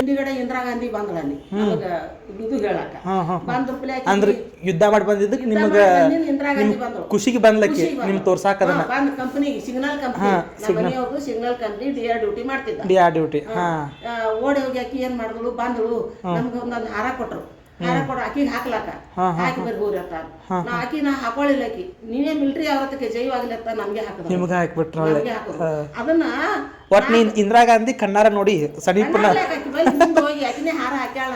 ಹಿಂದಿಗಡೆ ಇಂದಿರಾ ಗಾಂಧಿ ಬಂದ್ರಲ್ಲಿ ಅವಾಗ ಇದು ಹೇಳಕ ಬಂದ್ರಪ್ಲೆ ಅಂದ್ರೆ ಯುದ್ಧ ಮಾಡಿ ಬಂದಿದ್ದಕ್ಕೆ ನಿಮಗೆ ಇಂದಿರಾ ಗಾಂಧಿ ಬಂದ್ರು ಖುಷಿಗೆ ಬಂದ್ಲಕ್ಕೆ ನಿಮ್ ತೋರ್ಸಾಕ ಅದನ್ನ ಬಂದ್ ಕಂಪನಿಗೆ ಸಿಗ್ನಲ್ ಕಂಪನಿ ನಮ್ಮ ಮನೆಯವರು ಸಿಗ್ನಲ್ ಕಂಪನಿ ಡಿಆರ್ ಡ್ಯೂಟಿ ಮಾಡ್ತಿದ್ದ ಡಿಆರ್ ಡ್ಯೂಟಿ ಓಡಿ ಹೋಗಿ ಆಕಿ ಏನ್ ಮಾಡಿದ್ಳು ಬಂದಳು ನಮ್ಗೆ ಒಂದೊಂದು ಹಾರ ಕೊಟ್ರು ಹಾರ ಕೊಡು ಆಕಿಗೆ ಹಾಕ್ಲಾಕ ಹಾಕಿ ಬರ್ರಿ ಹೋಗ್ರಿ ಅಂತ ನಾ ಆಕಿ ನಾ ಹಾಕೊಳ್ಳಿಲ್ಲ ಆಕಿ ನೀವೇ ಮಿಲ್ಟ್ರಿ ಅವ್ರತಕ್ಕೆ ಜೈವಾಗ್ಲಿ ಅಂತ ನಮ್ಗೆ ಹಾಕಿದ್ರು ನಿಮ್ಗೆ ಹಾಕ್ಬಿಟ್ರು ಅದನ್ನ ಒಟ್ ನೀನ್ ಇಂದಿರಾ ಗಾಂಧಿ ಕಣ್ಣಾರ ನೋಡಿ ಸನೀಪನ ಹೋಗಿ ಆಕಿನೇ ಹಾರ ಹಾಕ್ಯಾಳ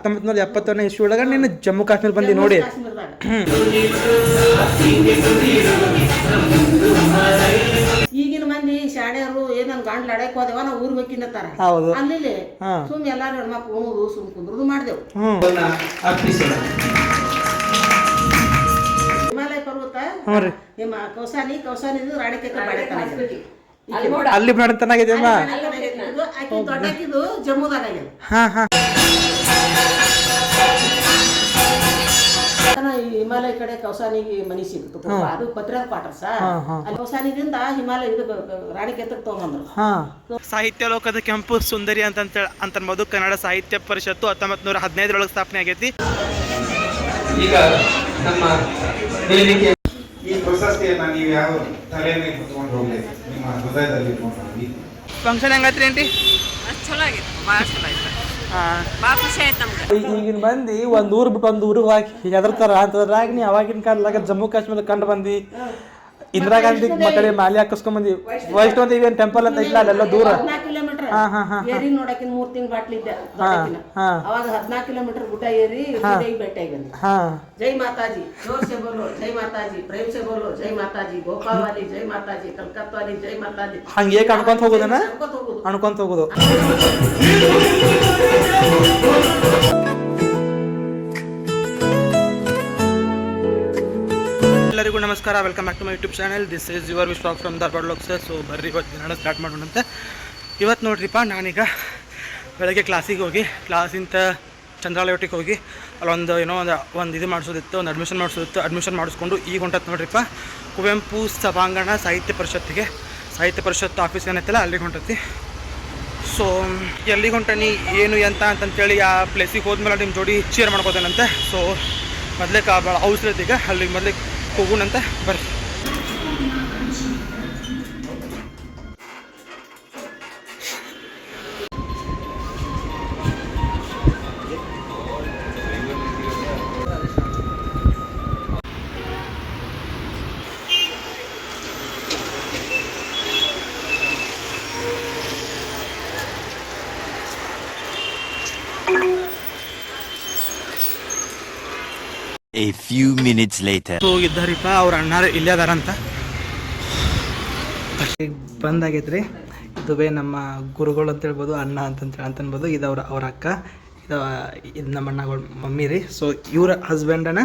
1971ನೇ ಇಸ್ವಿ ಒಳಗ ನೀನು ಜಮ್ಮು ಕಾಶ್ಮೀರ ಬಂದಿ ನೋಡಿ. ಈಗಿನ ಮಂದಿ ಶಾಣೆಯವರು ಏನನ್ ಗಾಂಡ್ಲ ಅಡಕ್ ಹೋದೆವ ನಾವು ಊರ್ ಬೇಕಿನ್ನತ್ತಾರ ಅಲ್ಲಿ ಸುಮ್ ಎಲ್ಲಾರು ಹೆಣ್ಮಕ್ಳು ಉಣುದು ಸುಮ್ ಕುಂದ್ರದು ಮಾಡ್ದೇವು. ಹಿಮಾಲಯ ಪರ್ವತ ಕೌಸಾನಿ ರಾಣಿಕೆತ್ರ ಅಲ್ಲಿ ಮಾಡತನಾಗಿದೆ ದೊಡ್ಡಕಿದು ಜಮ್ಮುದಾಗ ಹಿಮಾಲಯ ಕಡೆ ಕೌಸಾನಿಗೆ ಮನಿ ಸಿಕ್ತು ಅದು ಪತ್ರದ ಕ್ವಾರ್ಟರ್ಸ್ ಅಲ್ಲಿ ಕೌಸಾನಿದಿಂದ ಹಿಮಾಲಯ ಇದು ರಾಣಿಕೆತ್ರಕ್ಕೆ ತಗೊಂಡ್ರು. ಸಾಹಿತ್ಯ ಲೋಕದ ಕೆಂಪು ಸುಂದರಿ ಅಂತನ್ಬೋದು ಕನ್ನಡ ಸಾಹಿತ್ಯ ಪರಿಷತ್ತು 1915 ಸ್ಥಾಪನೆ ಆಗೈತಿ. ಈಗ ನಮ್ಮ ಈ ಪ್ರಶಸ್ತಿಯನ್ನ ನೀವು ಯಾವ ತಲೆಯಲ್ಲಿ ಕುತ್ಕೊಂಡು ಹೋಗ್ಲಿ ನಿಮ್ಮ ಹೃದಯದಲ್ಲಿ ಇಟ್ಕೊಂಡು ಹೋಗಿ. ಫಂಕ್ಷನ್ ಹೆಂಗೈತ್ರಿ ಆಂಟಿ? ಚಲೋ ಆಗಿತ್ತು, ಭಾಳ ಚಲೋ ಆಯ್ತು, ಭಾಳ ಖುಷಿ ಆಯ್ತು ನಮ್ಗೆ. ಈಗಿನ ಮಂದಿ ಒಂದು ಊರು ಬಿಟ್ಟು ಒಂದು ಊರಿಗೆ ಹೋಗಿ ಹೆದರ್ತಾರ ಅಂತದ್ರಾಗ ನೀ ಅವಾಗಿನ ಕಾಲದಾಗ ಜಮ್ಮು ಕಾಶ್ಮೀರ ಕಂಡು ಬಂದು ಇಂದಿರಾ ಗಾಂಧಿ ಮಕ್ಕಳಿಗೆ ಮಾಲಿ ಹಾಕಿಸ್ಕೊಂಡ್ ವೈಷ್ಣೋ ದೇವಿ ಟೆಂಪಲ್ ಅಂತ ಇಲ್ಲ ಅಲ್ಲೆಲ್ಲ ದೂರ 14 ಕಿಲೋಮೀಟರ್ ಏರಿ ನೋಡಕಿನ 3 ತಿಂಗಳು ಬಾಟ್ಲಿದ್ದೆ ಅವಾಗ 14 ಕಿಲೋಮೀಟರ್ ಗುಡ್ಡ ಏರಿ ಬೆಟ್ಟ ಬಂದೆ. ಜೈ ಮಾತಾಜಿ, ಜೋರ್ ಸೆ ಬೋಲೋ ಜೈ ಮಾತಾಜಿ, ಪ್ರೇಮ್ ಸೆ ಬೋಲೋ ಜೈ ಮಾತಾಜಿ, ಗೋಪಾಲ್ ವಾಲಿ ಜೈ ಮಾತಾಜಿ, ಕಲ್ಕತ್ತಾ ವಾಲಿ ಜೈ ಮಾತಾಜಿ. ಹಂಗೆ ಅನ್ಕೊಂತ ಹೋಗೋದನ್ನ ಅನ್ಕೊಂತ ಹೋಗೋದು. ಎಲ್ಲರಿಗೂ ನಮಸ್ಕಾರ, welcome back to my YouTube channel. This is your Vishwak from Dharwad vlogs. So ಬರ್ರಿ ಇವತ್ತು ದಿನ ಸ್ಟಾರ್ಟ್ ಮಾಡೋಣಂತೆ. ಇವತ್ತು ನೋಡ್ರಿಪ್ಪ, ನಾನೀಗ ಬೆಳಗ್ಗೆ ಕ್ಲಾಸಿಗೆ ಹೋಗಿ ಕ್ಲಾಸಿಂದ ಚಂದ್ರಾಲಯೋಟಿಗೆ ಹೋಗಿ ಅಲ್ಲೊಂದು ಒಂದು ಇದು ಮಾಡಿಸೋದಿತ್ತು, ಒಂದು ಅಡ್ಮಿಷನ್ ಮಾಡಿಸ್ಕೊಂಡು ಈಗ ಹೊಂಟತ್ತು ನೋಡ್ರಿಪ್ಪ ಕುವೆಂಪು ಸಭಾಂಗಣ ಸಾಹಿತ್ಯ ಪರಿಷತ್ತು ಆಫೀಸ್ ಏನೈತಲ್ಲ ಅಲ್ಲಿಗೆ ಹೊಂಟತಿ. ಸೊ ಎಲ್ಲಿಗೆ ಹೊಂಟನಿ ಏನು ಎಂತ ಅಂತಂತೇಳಿ ಆ ಪ್ಲೇಸಿಗೆ ಹೋದ್ಮೇಲೆ ನಿಮ್ಮ ಜೋಡಿ ಚೇರ್ ಮಾಡ್ಕೋತೇನಂತೆ. ಸೊ ಮೊದಲೇ ಭಾಳ ಅವಸರ ಐತಿ, ಈಗ ಅಲ್ಲಿಗೆ ಮೊದಲಿಗೆ ಹೋಗೋಣಂತೆ ಬರ್ರಿ. A few minutes later. ಹೋಗಿದ್ದಾರಿಪ್ಪ ಅವ್ರ ಅಣ್ಣಾರು ಇಲ್ಲೇ ಅದಾರಂತ. ಬಂದಾಗೈತ್ರಿ. ಇದುವೇ ನಮ್ಮ ಗುರುಗಳು ಅಂತ ಹೇಳ್ಬೋದು, ಅಣ್ಣ ಅಂತನ್ಬೋದು. ಇದು ಅವ್ರ ಅಕ್ಕ, ಇದು ನಮ್ಮ ಅಣ್ಣಗಳ ಮಮ್ಮಿ ರೀ. ಸೊ ಇವ್ರ ಹಸ್ಬೆಂಡನ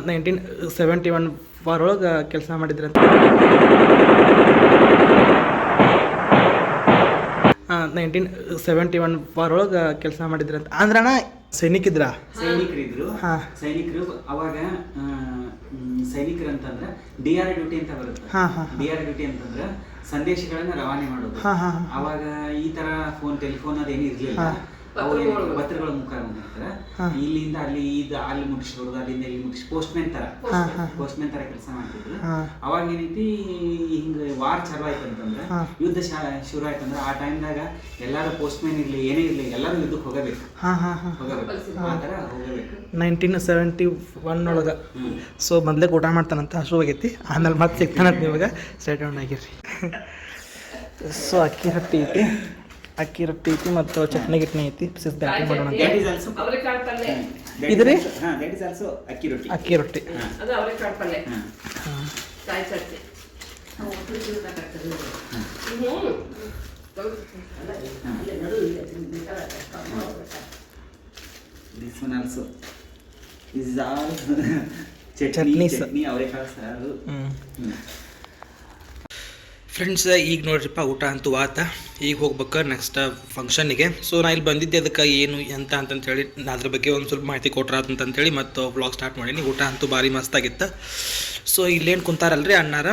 1971 ಒಳಗೆ ಕೆಲಸ ಮಾಡಿದ್ರಂತ. 1971 ಒಳಗೆ ಕೆಲಸ ಮಾಡಿದ್ರಂತ. ಅಂದ್ರಣ್ಣ ಸೈನಿಕರಿದ್ರು. ಅವಾಗ ಸೈನಿಕರು ಅಂತಂದ್ರೆ ಡಿಆರ್ ಡ್ಯೂಟಿ ಅಂತ ಬರುತ್ತೆ. ಡಿಆರ್ ಡ್ಯೂಟಿ ಅಂತಂದ್ರೆ ಸಂದೇಶಗಳನ್ನ ರವಾನೆ ಮಾಡೋದು. ಅವಾಗ ಈ ತರ ಟೆಲಿಫೋನ್ ಅದೇನು ಇರ್ಲಿಲ್ಲ. ಪತ್ರಗಳ ಮುಖಾಂತರ ಇಲ್ಲಿಂದ ಅಲ್ಲಿ ಮುಟ್ಟಿಸ್ಬಾರ್ದು, ಅಲ್ಲಿಂದ ಇಲ್ಲಿ ಮುಟ್ಟಿಸ್ ಪೋಸ್ಟ್ಮೆನ್ ತರ ಕೆಲಸ ಮಾಡ್ತಿದ್ರು. ಅವಾಗ ಏನೈತಿ, ಹಿಂಗ ವಾರ್ ಚಾಲು ಆಯ್ತು ಅಂತಂದ್ರೆ, ಯುದ್ಧ ಶುರು ಆಯ್ತಂದ್ರೆ ಆ ಟೈಮ್ದಾಗ ಎಲ್ಲಾರು ಪೋಸ್ಟ್ಮೆನ್ ಇರ್ಲಿ ಏನೇ ಇರ್ಲಿ ಎಲ್ಲಾರು ಯುದ್ಧಕ್ಕೆ ಹೋಗಬೇಕು. ಆ ತರ ಹೋಗಬೇಕು 1971 ಒಳಗ. ಸೊ ಮೊದ್ಲೇ ಊಟ ಮಾಡ್ತಾನಂತ, ಹಸು ಆಗೈತಿ. ಆಮೇಲೆ ಮತ್ತೆ ಸಿಗ್ತಾನಂತ ಇವಾಗ ಸ್ಟ್ರೈಟ್ ಡೌನ್ ಆಗಿರ್ರಿ. ಸೊ ಅಕ್ಕಿ ರೊಟ್ಟಿ ಐತಿ ಮತ್ತು ಚಟ್ನಿ ಐತಿ. ಬ್ಯಾಟಿಂಗ್ ಮಾಡೋಣ ಅಂತ ಇದ್ರಿ. ಅಕ್ಕಿ ರೊಟ್ಟಿ ಚಟ್ನಿ ಅವರೆಕಾಳು ಸಾರು. ಫ್ರೆಂಡ್ಸ್, ಈಗ ನೋಡ್ರಿಪ್ಪ ಊಟ ಅಂತೂ ಆತ. ಈಗ ಹೋಗ್ಬೇಕು ನೆಕ್ಸ್ಟ್ ಫಂಕ್ಷನ್ನಿಗೆ. ಸೊ ನಾ ಇಲ್ಲಿ ಬಂದಿದ್ದೆ ಅದಕ್ಕೆ ಏನು ಎಂತ ಅಂತಂತೇಳಿ ಅದ್ರ ಬಗ್ಗೆ ಒಂದು ಸ್ವಲ್ಪ ಮಾಹಿತಿ ಕೊಟ್ರಾತಂತೇಳಿ ಮತ್ತು ವ್ಲಾಗ್ ಸ್ಟಾರ್ಟ್ ಮಾಡೀನಿ. ಊಟ ಅಂತೂ ಭಾರಿ ಮಸ್ತಾಗಿತ್ತು. ಸೊ ಇಲ್ಲೇನು ಕುಂತಾರಲ್ರಿ ಅಣ್ಣಾರ,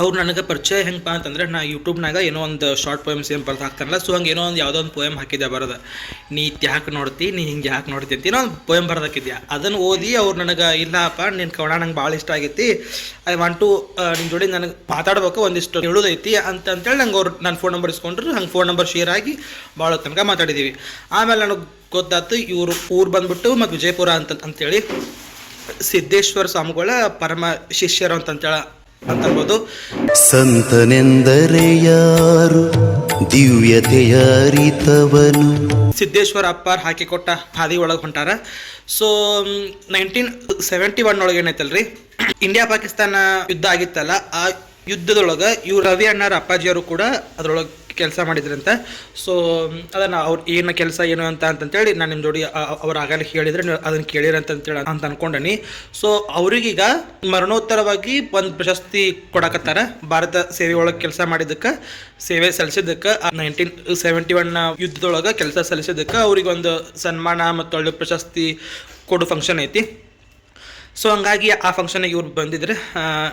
ಅವ್ರು ನನಗೆ ಪರಿಚಯ ಹೆಂಗಪ್ಪ ಅಂತಂದ್ರೆ ನಾ ಯೂಟ್ಯೂಬ್ನಾಗ ಏನೋ ಒಂದು ಶಾರ್ಟ್ ಪೋಯಮ್ಸ್ ಏನು ಬರ್ದು ಹಾಕ್ತಾರಲ್ಲ, ಸೊ ಹಂಗೆ ಏನೋ ಒಂದು ಯಾವುದೋ ಒಂದು ಪೋಯಮ್ ಹಾಕಿದ್ದೆ ಬರೋದು, ನೀ ಯಾಕೆ ನೋಡ್ತಿ, ನೀ ಹಿಂಗೆ ಯಾಕೆ ನೋಡ್ತಿ ಅಂತ ಏನೋ ಒಂದು ಪೋಯಮ್ ಬರ್ದಾಕಿದ್ಯಾ. ಅದನ್ನು ಓದಿ ಅವ್ರು ನನಗೆ ಇಲ್ಲಪ್ಪ ನಿನ್ನ ಕವನ ನಂಗೆ ಭಾಳ ಇಷ್ಟ ಆಗೈತಿ, ಐ ವಾಂಟ್ ಟು ನಿನ್ನ ಜೋಡಿ ನನಗೆ ಮಾತಾಡ್ಬೇಕು, ಒಂದಿಷ್ಟು ಹೇಳೋದೈತಿ ಅಂತೇಳಿ ನಂಗೆ ಅವ್ರು ನನ್ನ ಫೋನ್ ನಂಬರ್ ಇಸ್ಕೊಂಡ್ರು. ಹಂಗೆ ಫೋನ್ ನಂಬರ್ ಶೇರ್ ಆಗಿ ಭಾಳ ತನಕ ಮಾತಾಡಿದ್ದೀವಿ. ಆಮೇಲೆ ನನಗೆ ಗೊತ್ತಾಯ್ತು ಇವರು ಊರು ಬಂದ್ಬಿಟ್ಟು ಮತ್ತು ವಿಜಯಪುರ ಅಂತೇಳಿ ಸಿದ್ದೇಶ್ವರ ಸ್ವಾಮಿಗಳ ಪರಮ ಶಿಷ್ಯರು ಅಂತನ್ಬೋದು. ಸಂತನೆಂದರೆ ಯಾರು ದಿವ್ಯತೆಯ ಅರಿತವನು. ಸಿದ್ದೇಶ್ವರ ಅಪ್ಪಾರ್ ಹಾಕಿಕೊಟ್ಟ ಹಾದಿ ಒಳಗೆ ಹೊಂಟಾರ. ಸೊ 1971 ಒಳಗೆ ಏನೈತಲ್ರಿ, ಇಂಡಿಯಾ ಪಾಕಿಸ್ತಾನ ಯುದ್ಧ ಆಗಿತ್ತಲ್ಲ, ಆ ಯುದ್ಧದೊಳಗೆ ಇವ್ರು ರವಿ ಅಣ್ಣಾರ ಅಪ್ಪಾಜಿಯವರು ಕೂಡ ಅದರೊಳಗೆ ಕೆಲಸ ಮಾಡಿದ್ರಂತ. ಸೊ ಅದನ್ನು ಅವ್ರು ಏನು ಕೆಲಸ ಏನು ಅಂತಂತೇಳಿ ನಾನು ನಿಮ್ಮ ಜೋಡಿ ಅವ್ರು ಆಗಲೇ ಹೇಳಿದ್ರೆ ಅದನ್ನು ಕೇಳಿರಂತೇಳಿ ಅಂತ ಅನ್ಕೊಂಡನಿ. ಸೊ ಅವ್ರಿಗೀಗ ಮರಣೋತ್ತರವಾಗಿ ಒಂದು ಪ್ರಶಸ್ತಿ ಕೊಡಕತ್ತಾರ. ಭಾರತ ಸೇವೆ ಒಳಗೆ ಕೆಲಸ ಮಾಡಿದ್ದಕ್ಕೆ, ಸೇವೆ ಸಲ್ಲಿಸಿದ್ದಕ್ಕೆ, 1971 ಯುದ್ಧದೊಳಗೆ ಕೆಲಸ ಸಲ್ಲಿಸಿದ್ದಕ್ಕೆ ಅವ್ರಿಗೆ ಒಂದು ಸನ್ಮಾನ ಮತ್ತು ಒಳ್ಳೆ ಪ್ರಶಸ್ತಿ ಕೊಡೋ ಫಂಕ್ಷನ್ ಐತಿ. ಸೊ ಹಂಗಾಗಿ ಆ ಫಂಕ್ಷನಿಗೆ ಇವ್ರು ಬಂದಿದ್ರೆ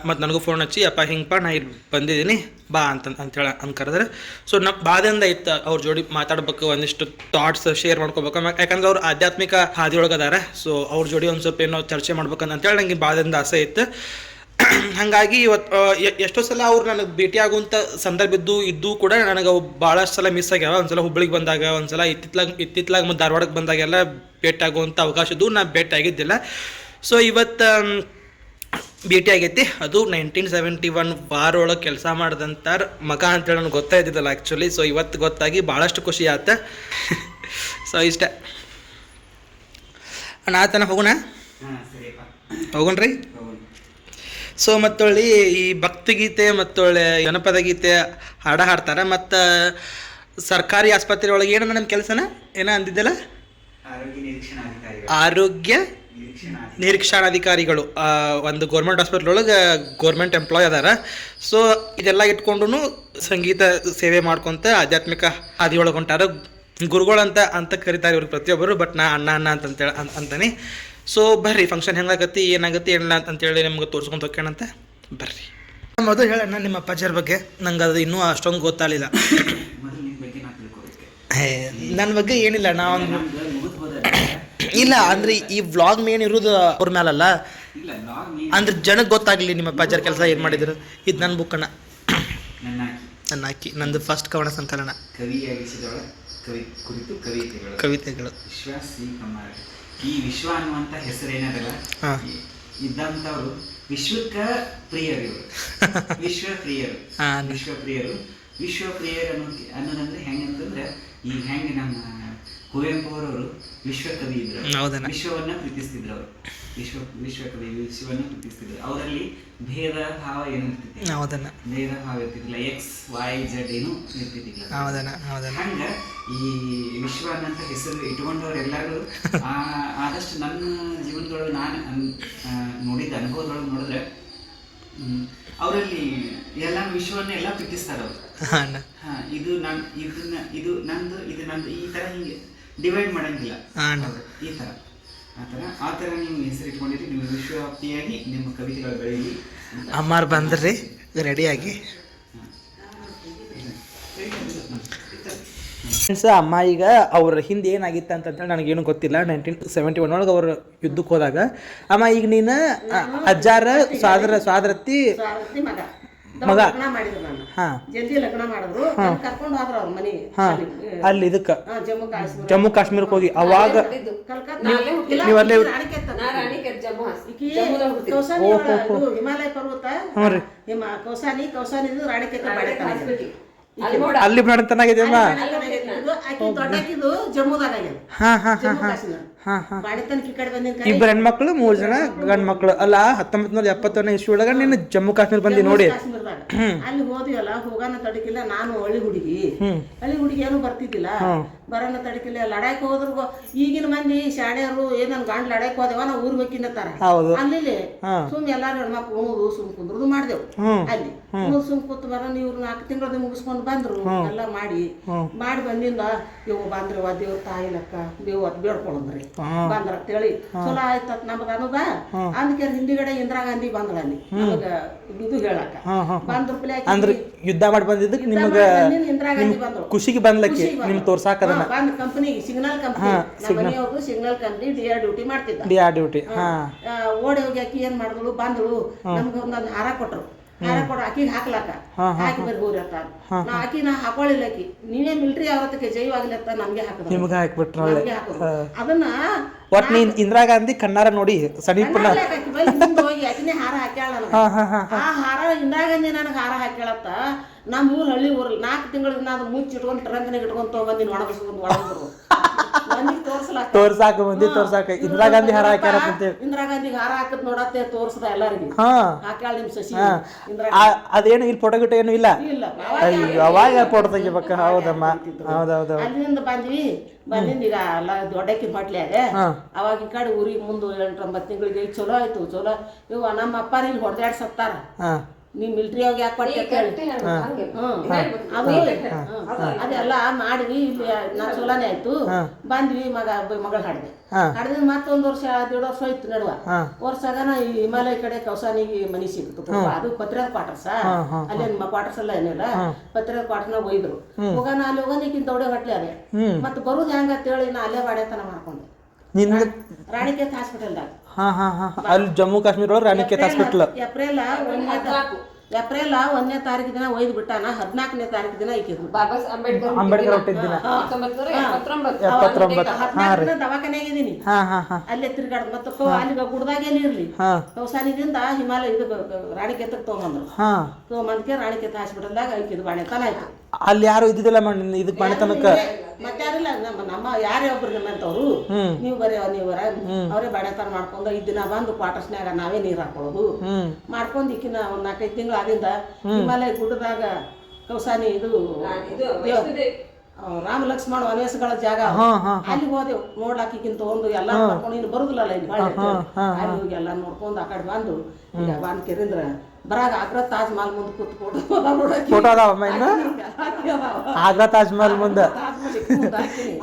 ಮತ್ತು ನನಗೂ ಫೋನ್ ಹಚ್ಚಿ ಅಪ್ಪ ಹಿಂಗಪ್ಪ ನಾ ಇಲ್ಲಿ ಬಂದಿದ್ದೀನಿ ಬಾ ಅಂತೇಳಿ ಕರೆದ್ರೆ. ಸೊ ಬಾದಿಂದ ಇತ್ತು ಅವ್ರ ಜೋಡಿ ಮಾತಾಡ್ಬೇಕು, ಒಂದಿಷ್ಟು ಥಾಟ್ಸ್ ಶೇರ್ ಮಾಡ್ಕೋಬೇಕು. ಯಾಕಂದ್ರೆ ಅವ್ರು ಆಧ್ಯಾತ್ಮಿಕ ಹಾದಿಯೊಳಗದಾರ. ಸೊ ಅವ್ರ ಜೋಡಿ ಒಂದು ಸ್ವಲ್ಪ ಏನೋ ಚರ್ಚೆ ಮಾಡ್ಬೇಕಂತೇಳಿ ನನಗೆ ಬಾದಿಂದ ಆಸೆ ಇತ್ತು. ಹಾಗಾಗಿ ಇವತ್ತು ಎಷ್ಟೋ ಸಲ ಅವ್ರು ನನಗೆ ಭೇಟಿ ಆಗುವಂಥ ಸಂದರ್ಭ ಇದ್ದು ಕೂಡ ನನಗೆ ಭಾಳಷ್ಟು ಸಲ ಮಿಸ್ ಆಗ್ಯಾವ. ಒಂದ್ಸಲ ಹುಬ್ಳಿಗೆ ಬಂದಾಗ, ಒಂದ್ಸಲ ಇತ್ತಿತ್ಲಾಗ ಮತ್ತು ಧಾರವಾಡಕ್ಕೆ ಬಂದಾಗೆಲ್ಲ ಭೇಟಿ ಆಗುವಂಥ ಅವಕಾಶ ಇದ್ದು, ನಾ ಭೇಟಿ ಆಗಿದ್ದಿಲ್ಲ. ಸೊ ಇವತ್ತು ಭೇಟಿ ಆಗೈತಿ. ಅದು 1971 ವಾರ ಒಳಗೆ ಕೆಲಸ ಮಾಡಿದಂಥ ಮಗ ಅಂತೇಳಿ ನನಗೆ ಗೊತ್ತಾಯ್ತಿದ್ದಲ್ಲ ಆ್ಯಕ್ಚುಲಿ. ಸೊ ಇವತ್ತು ಗೊತ್ತಾಗಿ ಭಾಳಷ್ಟು ಖುಷಿ ಆಯ್ತು. ಸೊ ಇಷ್ಟ ಅಣ್ಣ ಆತನ ಹೋಗೋಣ, ಹೋಗೋಣ್ರಿ. ಸೊ ಮತ್ತೊಳ್ಳಿ ಈ ಭಕ್ತಿಗೀತೆ ಮತ್ತೊಳ್ಳೆ ಜನಪದ ಗೀತೆ ಹಾಡ್ತಾರೆ. ಮತ್ತು ಸರ್ಕಾರಿ ಆಸ್ಪತ್ರೆ ಒಳಗೆ ಏನನ್ನ ನಮ್ಮ ಕೆಲಸನ ಅಂದಿದ್ದಲ್ಲ, ಆರೋಗ್ಯ ನಿರೀಕ್ಷಣಾಧಿಕಾರಿಗಳು. ಒಂದು ಗೌರ್ಮೆಂಟ್ ಹಾಸ್ಪಿಟ್ಲ್ ಒಳಗೆ ಗೌರ್ಮೆಂಟ್ ಎಂಪ್ಲಾಯ್ ಅದಾರ. ಸೊ ಇದೆಲ್ಲ ಇಟ್ಕೊಂಡು ಸಂಗೀತ ಸೇವೆ ಮಾಡ್ಕೊತ ಆಧ್ಯಾತ್ಮಿಕ ಹಾದಿಯೊಳಗೆ ಹೊಂಟಾರ. ಗುರುಗಳಂತ ಕರೀತಾರೆ ಇವ್ರಿಗೆ ಪ್ರತಿಯೊಬ್ಬರು, ಬಟ್ ನಾ ಅಣ್ಣ ಅಂತಾನೆ. ಸೊ ಬರ್ರಿ, ಫಂಕ್ಷನ್ ಹೆಂಗಾಗತ್ತಿ ಏನಾಗತ್ತೆ ಏನಿಲ್ಲ ಅಂತೇಳಿ ನಿಮ್ಗೆ ತೋರಿಸ್ಕೊಂಡು ಹೋಗ್ಯಾನಂತ ಬರ್ರಿ. ಮೊದಲು ಹೇಳಣ್ಣ ನಿಮ್ಮ ಅಪ್ಪಾಜಿಯವ್ರ ಬಗ್ಗೆ, ನಂಗೆ ಅದು ಇನ್ನೂ ಅಷ್ಟೊಂದು ಗೊತ್ತಾಗಲಿಲ್ಲ. ನನ್ನ ಬಗ್ಗೆ ಏನಿಲ್ಲ, ನಾವೊಂದು ಇಲ್ಲ ಅಂದ್ರೆ ಈ ವ್ಲಾಗ್ ಮೇನ್ ಇರೋದು ಅವ್ರ ಮೇಲಲ್ಲ, ಅಂದ್ರೆ ಜನಕ್ಕೆ ಗೊತ್ತಾಗಲಿ ನಿಮ್ಮ ಅಪ್ಪಾಜಿಯವ್ರ ಕೆಲಸ ಏನು ಮಾಡಿದ್ರು. ಇದು ನನ್ನ ಬುಕ್ಕಣ್ಣ, ನನ್ನ ಹಾಕಿ ನಂದು ಫಸ್ಟ್ ಕವನ ಸಂಕಲನ, ಕವಿತೆಗಳು. ಈ ವಿಶ್ವ ಅನ್ನುವಂಥ ಹೆಸರೇನದಲ್ಲ, ಇದ್ದಂಥವ್ರು ವಿಶ್ವಕ್ಕ ಪ್ರಿಯರು, ಇವರು ವಿಶ್ವಪ್ರಿಯರು. ಅನ್ನೋದಂದ್ರೆ ಹೆಂಗಂತಂದ್ರೆ, ಈಗ ಹೆಂಗೆ ನಮ್ಮ ಕುವೆಂಪು ಅವರವರು ವಿಶ್ವಕವಿ ಇದ್ರು, ವಿಶ್ವವನ್ನ ಪ್ರೀತಿಸ್ತಿದ್ರು. ಅವರು ವಿಶ್ವಕವಿ ವಿಶ್ವವನ್ನು ಪ್ರೀತಿಸ್ತಿದ್ರು. ಅವರಲ್ಲಿ ಭೇದ ಭಾವ ಏನು ಇರ್ತಿದ್ದಿಲ್ಲ, ಭೇದ ಭಾವ ಇರ್ತಿದ್ದಿಲ್ಲ, XYZ ಏನು ಇರ್ತಿದ್ದಿಲ್ಲ. ಹಂಗ ಈ ವಿಶ್ವ ಅನ್ನಂತ ಹೆಸರು ಇಟ್ಕೊಂಡವ್ರೆಲ್ಲರೂ ಆದಷ್ಟು ನನ್ನ ಜೀವನದೊಳಗೆ ನಾನು ನೋಡಿದ ಅನುಭವದೊಳಗೆ ನೋಡಿದ್ರೆ ಅವರಲ್ಲಿ ಎಲ್ಲ ವಿಶ್ವವನ್ನ ಎಲ್ಲ ಪ್ರೀತಿಸ್ತಾರ ಅವರು. ಇದು ನಂದು ಈ ತರ ಹಿಂಗೆ ಡಿವೈಡ್ ಮಾಡಂಗಿಲ್ಲ, ಈ ತರ ಆ ಥರ ನೀವು ಹೆಸರು ಇಟ್ಕೊಂಡಿರಿ. ನೀವು ವಿಶ್ವವ್ಯಾಪಿಯಾಗಿ ನಿಮ್ಮ ಕವಿತೆಗಳು ಬೆಳೀಲಿ. ಅಮ್ಮಾರು ಬಂದ್ರಿ ರೆಡಿಯಾಗಿ. ಅಮ್ಮ ಈಗ ಅವ್ರ ಹಿಂದೆ ಏನಾಗಿತ್ತು ಅಂತಂತೇಳಿ ನನಗೇನು ಗೊತ್ತಿಲ್ಲ. 1971 ಒಳಗೆ ಅವ್ರು ಯುದ್ಧಕ್ಕೆ ಹೋದಾಗ, ಅಮ್ಮ ಈಗ ನೀನು ಅಜ್ಜಾರ ಸ್ವಾದರತ್ತಿ ಮಗ ಜಲ್ದಿ ಲಗ್ನ ಮಾಡಿದ್ರು, ಕರ್ಕೊಂಡು ಹೋದ್ರ ಅವ್ರ ಮನೆ ಅಲ್ಲಿ ಇದಕ್ಕೆ ಜಮ್ಮು ಕಾಶ್ಮೀರಕ್ಕೆ ಹೋಗಿ. ಅವಾಗ ಹಿಮಾಲಯ ಪರ್ವತ ಕೌಸಾನಿ ರಾಣಿಕೆತ್ತ ಅಲ್ಲಿ ಮಾಡ್ತಾನಾಗಿದೆ ಅಮ್ಮ. ದೊಡ್ಡಕಿದು ಜಮ್ಮುದಾಗ ಇಬ್ಬರು ಹೆಣ್ಮಕ್ಳು 3 ಜನ ಗಂಡ್ ಮಕ್ಳು. ಅಲ್ಲ 1971 ಇಸ್ವಿ ಒಳಗ ನೀನು ಜಮ್ಮು ಕಾಶ್ಮೀರ ಬಂದಿ ನೋಡಿ. ಅಲ್ಲಿ ಹೋದಿವಲ್ಲ, ಹೋಗಾನ ತಡಕಿಲ್ಲ. ನಾನು ಹಳ್ಳಿ ಹುಡುಗಿ ಏನು ಬರ್ತಿದ್ದಿಲ್ಲ, ಬರೋಣ ತಡಕಿಲ್ಲ. ಲಡಾಕ್ ಹೋದ್ರು ಈಗಿನ ಮಂದಿ ಶಾಣೆಯರು ಏನನ್ ಗಂಡ್ ಲಡಾಕ್ ಹೋದೆವ ನಾವು ಊರ್ ಬೇಕಿನ್ನತ್ತಾರ. ಅಲ್ಲಿ ಸುಮ್ ಎಲ್ಲಾರು ಹೆಣ್ಮಕ್ಳು ಉಣುದು ಸುಮ್ ಕುಂದ್ರದು ಮಾಡ್ದೇವು. ಅಲ್ಲಿ ಸುಮ್ ಕೂತ್ ಬರೋಣ. ಇವ್ರು 4 ತಿಂಗಳದ ಮುಗಿಸ್ಕೊಂಡು ಬಂದ್ರು, ಎಲ್ಲ ಮಾಡಿ ಬಂದಿಂದ ಇವು ಬಂದ್ರವ ದೇವ್ರ ತಾಯಿ ಲೆಕ್ಕ ಬೇವು ಬೇಡ್ಕೊಂಡ್ರಿ. ಬಂದ್ರ ಅಂತೇಳಿ ಚಲೋ ಆಯ್ತತ್ ನಮ್ದು ಅನ್ನೋದ ಅದಕ್ಕೆ ಹಿಂದಿಗಡೆ ಇಂದಿರಾ ಗಾಂಧಿ ಬಂದ್ರ ಅಲ್ಲಿ ನಮಗ ಇದು ಹೇಳಕ್ಕ ಬಂದ್ರ ಅಂದ್ರೆ ಯುದ್ಧ ಮಾಡಿ ಬಂದಿದ್ದಕ್ಕೆ ನಿಮ್ಗೆ ಇಂದಿರಾ ಗಾಂಧಿ ಬಂದ್ರು ಖುಷಿಗೆ ಬಂದ್ಲಕ್ಕಿ ನಿಮ್ ತೋರ್ಸಾಕ ಅದನ್ನ ಬಂದ್ ಕಂಪನಿ ಸಿಗ್ನಲ್ ಕಂಪನಿ ನಮ್ಮ ಮನೆಯವ್ರದ್ದು ಸಿಗ್ನಲ್ ಕಂಪನಿ ಡಿಆರ್ ಡ್ಯೂಟಿ ಮಾಡ್ತಿದ್ದ ಡಿಆರ್ ಡ್ಯೂಟಿ ಓಡಿ ಹೋಗಿ ಆಕಿ ಏನ್ ಮಾಡಿದ್ಳು ಬಂದಳು ನಮ್ಗೆ ಒಂದೊಂದು ಹಾರ ಕೊಟ್ರು ಹಾರ ಕೊಡು ಆಕಿಗೆ ಹಾಕ್ಲಾಕ ಹಾಕಿ ಬರ್ರಿ ಹೋಗ್ರಿ ಅಂತ ನಾ ಆಕಿನ ಹಾಕೊಳ್ಳಿಲ್ಲ ಆಕಿ ನೀವೇ ಮಿಲ್ಟ್ರಿ ಅವ್ರತಕ್ಕೆ ಜೈವಾಗ್ಲಿ ಅಂತ ನಮ್ಗೆ ಹಾಕಿದ್ರು ನಿಮ್ಗೆ ಹಾಕ್ಬಿಟ್ರ ಅದನ್ನ ಒಟ್ ನೀನ್ ಇಂದಿರಾ ಗಾಂಧಿ ಕಣ್ಣಾರ ನೋಡಿ ಸಡೀಪನ್ನ ಹೋಗಿ ಆಕಿನೇ ಹಾರ ಹಾಕ್ಯಾಳ ಆ ಹಾರ ಇಂದಿರಾ ಗಾಂಧಿ ನನಗೆ ಹಾರ ಹಾಕ್ಯಾಳತ್ತ ನಮ್ಮ ಊರ್ ಹಳ್ಳಿ ಊರಲ್ಲಿ 4 ತಿಂಗಳಿಗೆ ನಾನು ಮುಚ್ಚಿಟ್ಕೊಂಡು ಟ್ರಂಕ್ನಾಗ ಇಟ್ಕೊಂಡು ತೊಗೊಂಬಂದಿನಿ ಒಣಗಿಸ್ಕೊಂಡು ಒಳಗಿದ್ರು ತೋರ್ಸಾಕ ಮಂದಿ ತೋರ್ಸಾಕ ಇಂದಿರಾ ಗಾಂಧಿ ಹಾರ ಹಾಕ್ಯಾರ ಇಂದಿರಾ ಗಾಂಧಿಗೆ ಹಾರ ಹಾಕದ್ ನೋಡತ್ತೆ ತೋರ್ಸದ ಎಲ್ಲರಿಗೂ ಹಾಕ್ಯಾಳ ನಿಮ್ ಸಸಿ ಅದೇನು ಇಲ್ಲಿ ಫೋಟೋ ಗಿಟೋ ಏನು ಇಲ್ಲ ಅವಾಗ ಫೋಟೋ ತೆಗಿಬೇಕ ಹೌದಮ್ಮ ಹೌದೌದು ಅಲ್ಲಿಂದ ಬಂದಿದ್ ಈಗ ಎಲ್ಲ ದೊಡ್ಡಕ್ಕಿನ ಹೊಟ್ಲ್ಯಾಗ ಅವಾಗ ಈ ಕಡೆ ಊರಿಗೆ ಮುಂದೆ 8-9 ತಿಂಗಳಿಗೆ ಚಲೋ ಆಯ್ತು ಚಲೋ ಇವ ನಮ್ಮ ಅಪ್ಪಾರ ಇಲ್ಲಿ ಹೊಡೆದಾಡ್ ಸತ್ತಾರ ನೀ ಮಿಲ್ಟ್ರಿ ಹೋಗಿ ಯಾಕೆ ಕೊಟ್ಟೆ ಅದೆಲ್ಲ ಮಾಡಿದ್ವಿ ನಾ ಚಲೋನೇ ಆಯ್ತು ಬಂದ್ವಿ ಮಗಳು ಹಾಡಿದೆ ಹಾಡಿದ್ರೆ ಮತ್ತೊಂದು ವರ್ಷ 1.5 ವರ್ಷ ಹೋಯ್ತು ನಡುವ ವರ್ಷಾಗನ ಈ ಹಿಮಾಲಯ ಕಡೆ ಕೌಸಾನಿಗೆ ಮನಿ ಸಿಕ್ತು ಅದು ಪತ್ರದ ಕ್ವಾರ್ಟರ್ಸ ಅಲ್ಲೇನ್ ಕ್ವಾರ್ಟರ್ಸ್ ಎಲ್ಲ ಏನಿಲ್ಲ ಪತ್ರದ ಕ್ವಾರ್ಟರ್ನ ಒಯ್ದ್ರು ಹೋಗೋಣ ಅಲ್ಲಿ ಹೋಗೋನಿಕ್ಕಿಂತ ದೊಡ್ಡ ಹೊಟ್ಲೆ ಅದೇ ಮತ್ತೆ ಬರುದು ಹೆಂಗ ಅಂತೇಳಿ ನಾ ಅಲ್ಲೇ ಬಾಡೆತನ ಮಾಡ್ಕೊಂಡೆ ರಾಣಿಕೇತ್ ಹಾಸ್ಪಿಟಲ್ದಾಗ ಅಲ್ಲಿ ಜಮ್ಮು ಕಾಶ್ಮೀರ ಒಳಗೆ ರಾಣಿಕೇತ್ ಹಾಸ್ಪಿಟಲ್ ಏಪ್ರಿಲ್ 1ನೇ ತಾರೀಕು ದಿನ ಒಯ್ದು ಬಿಟ್ಟಾನ 14ನೇ ತಾರೀಕು ದಿನ ಐಕಿದ್ರು ಅಂಬೇಡ್ಕರ್ ಹುಟ್ಟಿದ ದಿನ 14 ದವಾಖಾನೆಗೆ ಇದೀನಿ ಅಲ್ಲೇ ತಿರ್ಗಾಡ್ ಮತ್ತೆ ಅಲ್ಲಿ ಗುಡ್ದಾಗೇಲಿ ಇರ್ಲಿ ಕೌಸಾನಿದಿಂದ ಹಿಮಾಲಯ ಇದು ರಾಣಿಕೇತಕ್ಕೆ ತಗೊಂಬಂದ್ಕೆ ರಾಣಿಕೇತ ಹಾಸ್ಪಿಟಲ್ದಾಗ ಐಕಿದ್ ಬಾಣೆತನ ಆಯ್ತು ಅಲ್ಲಿ ಯಾರು ಇದ್ದಿದ್ದಿಲ್ಲ ಇದಕ್ ಬಾಣೆತನಕ್ಕ ಮತ್ತೆ ಯಾರಿಲ್ಲ ನಮ್ಮ ಯಾರೇ ಒಬ್ರು ನಮ್ಮಂತವ್ರು ನೀವು ಬರೀ ಅವರೇ ಬಾಣೆತನ ಮಾಡ್ಕೊಂಡು 5 ದಿನ ಬಂದು ಕ್ವಾರ್ಟರ್ಸ್ನಾಗ ನಾವೇ ನೀರ್ ಹಾಕೊಳ್ಳೋದು ಮಾಡ್ಕೊಂಡ್ ಈಕಿನ ಒಂದ್ 4-5 ತಿಂಗಳು ಆದಿಂದ ಹಿಮಾಲಯ ಗುಡ್ಡದಾಗ ಕೌಸಾನಿ ಇದು ರಾಮ ಲಕ್ಷ್ಮಣ ವನವಾಸಗಳ ಜಾಗ ಅಲ್ಲಿ ಹೋದೆವು ನೋಡ್ಲಾಕಿಕ್ಕಿಂತ ಒಂದು ಎಲ್ಲಾ ಮಾಡ್ಕೊಂಡು ಇನ್ನು ಬರುದಿಲ್ಲ ಇಲ್ಲಿ ಅಲ್ಲಿ ಹೋಗಿ ಎಲ್ಲಾ ನೋಡ್ಕೊಂಡು ಆ ಕಡೆ ಬಂದು ಈಗ ಬಂದ್ ಕೆರಿಂದ್ರ ಬರಾಗ ಆಗ್ರಾ ತಾಜ್ ಮಹಲ್ ಮುಂದೆ ಕೂತ್ಕೊಂಡು ಫೋಟೋ ಅದಾವಮ್ಮ ಇನ್ನು ಆಗ್ರಾ ತಾಜ್ ಮಹಲ್ ಮುಂದೆ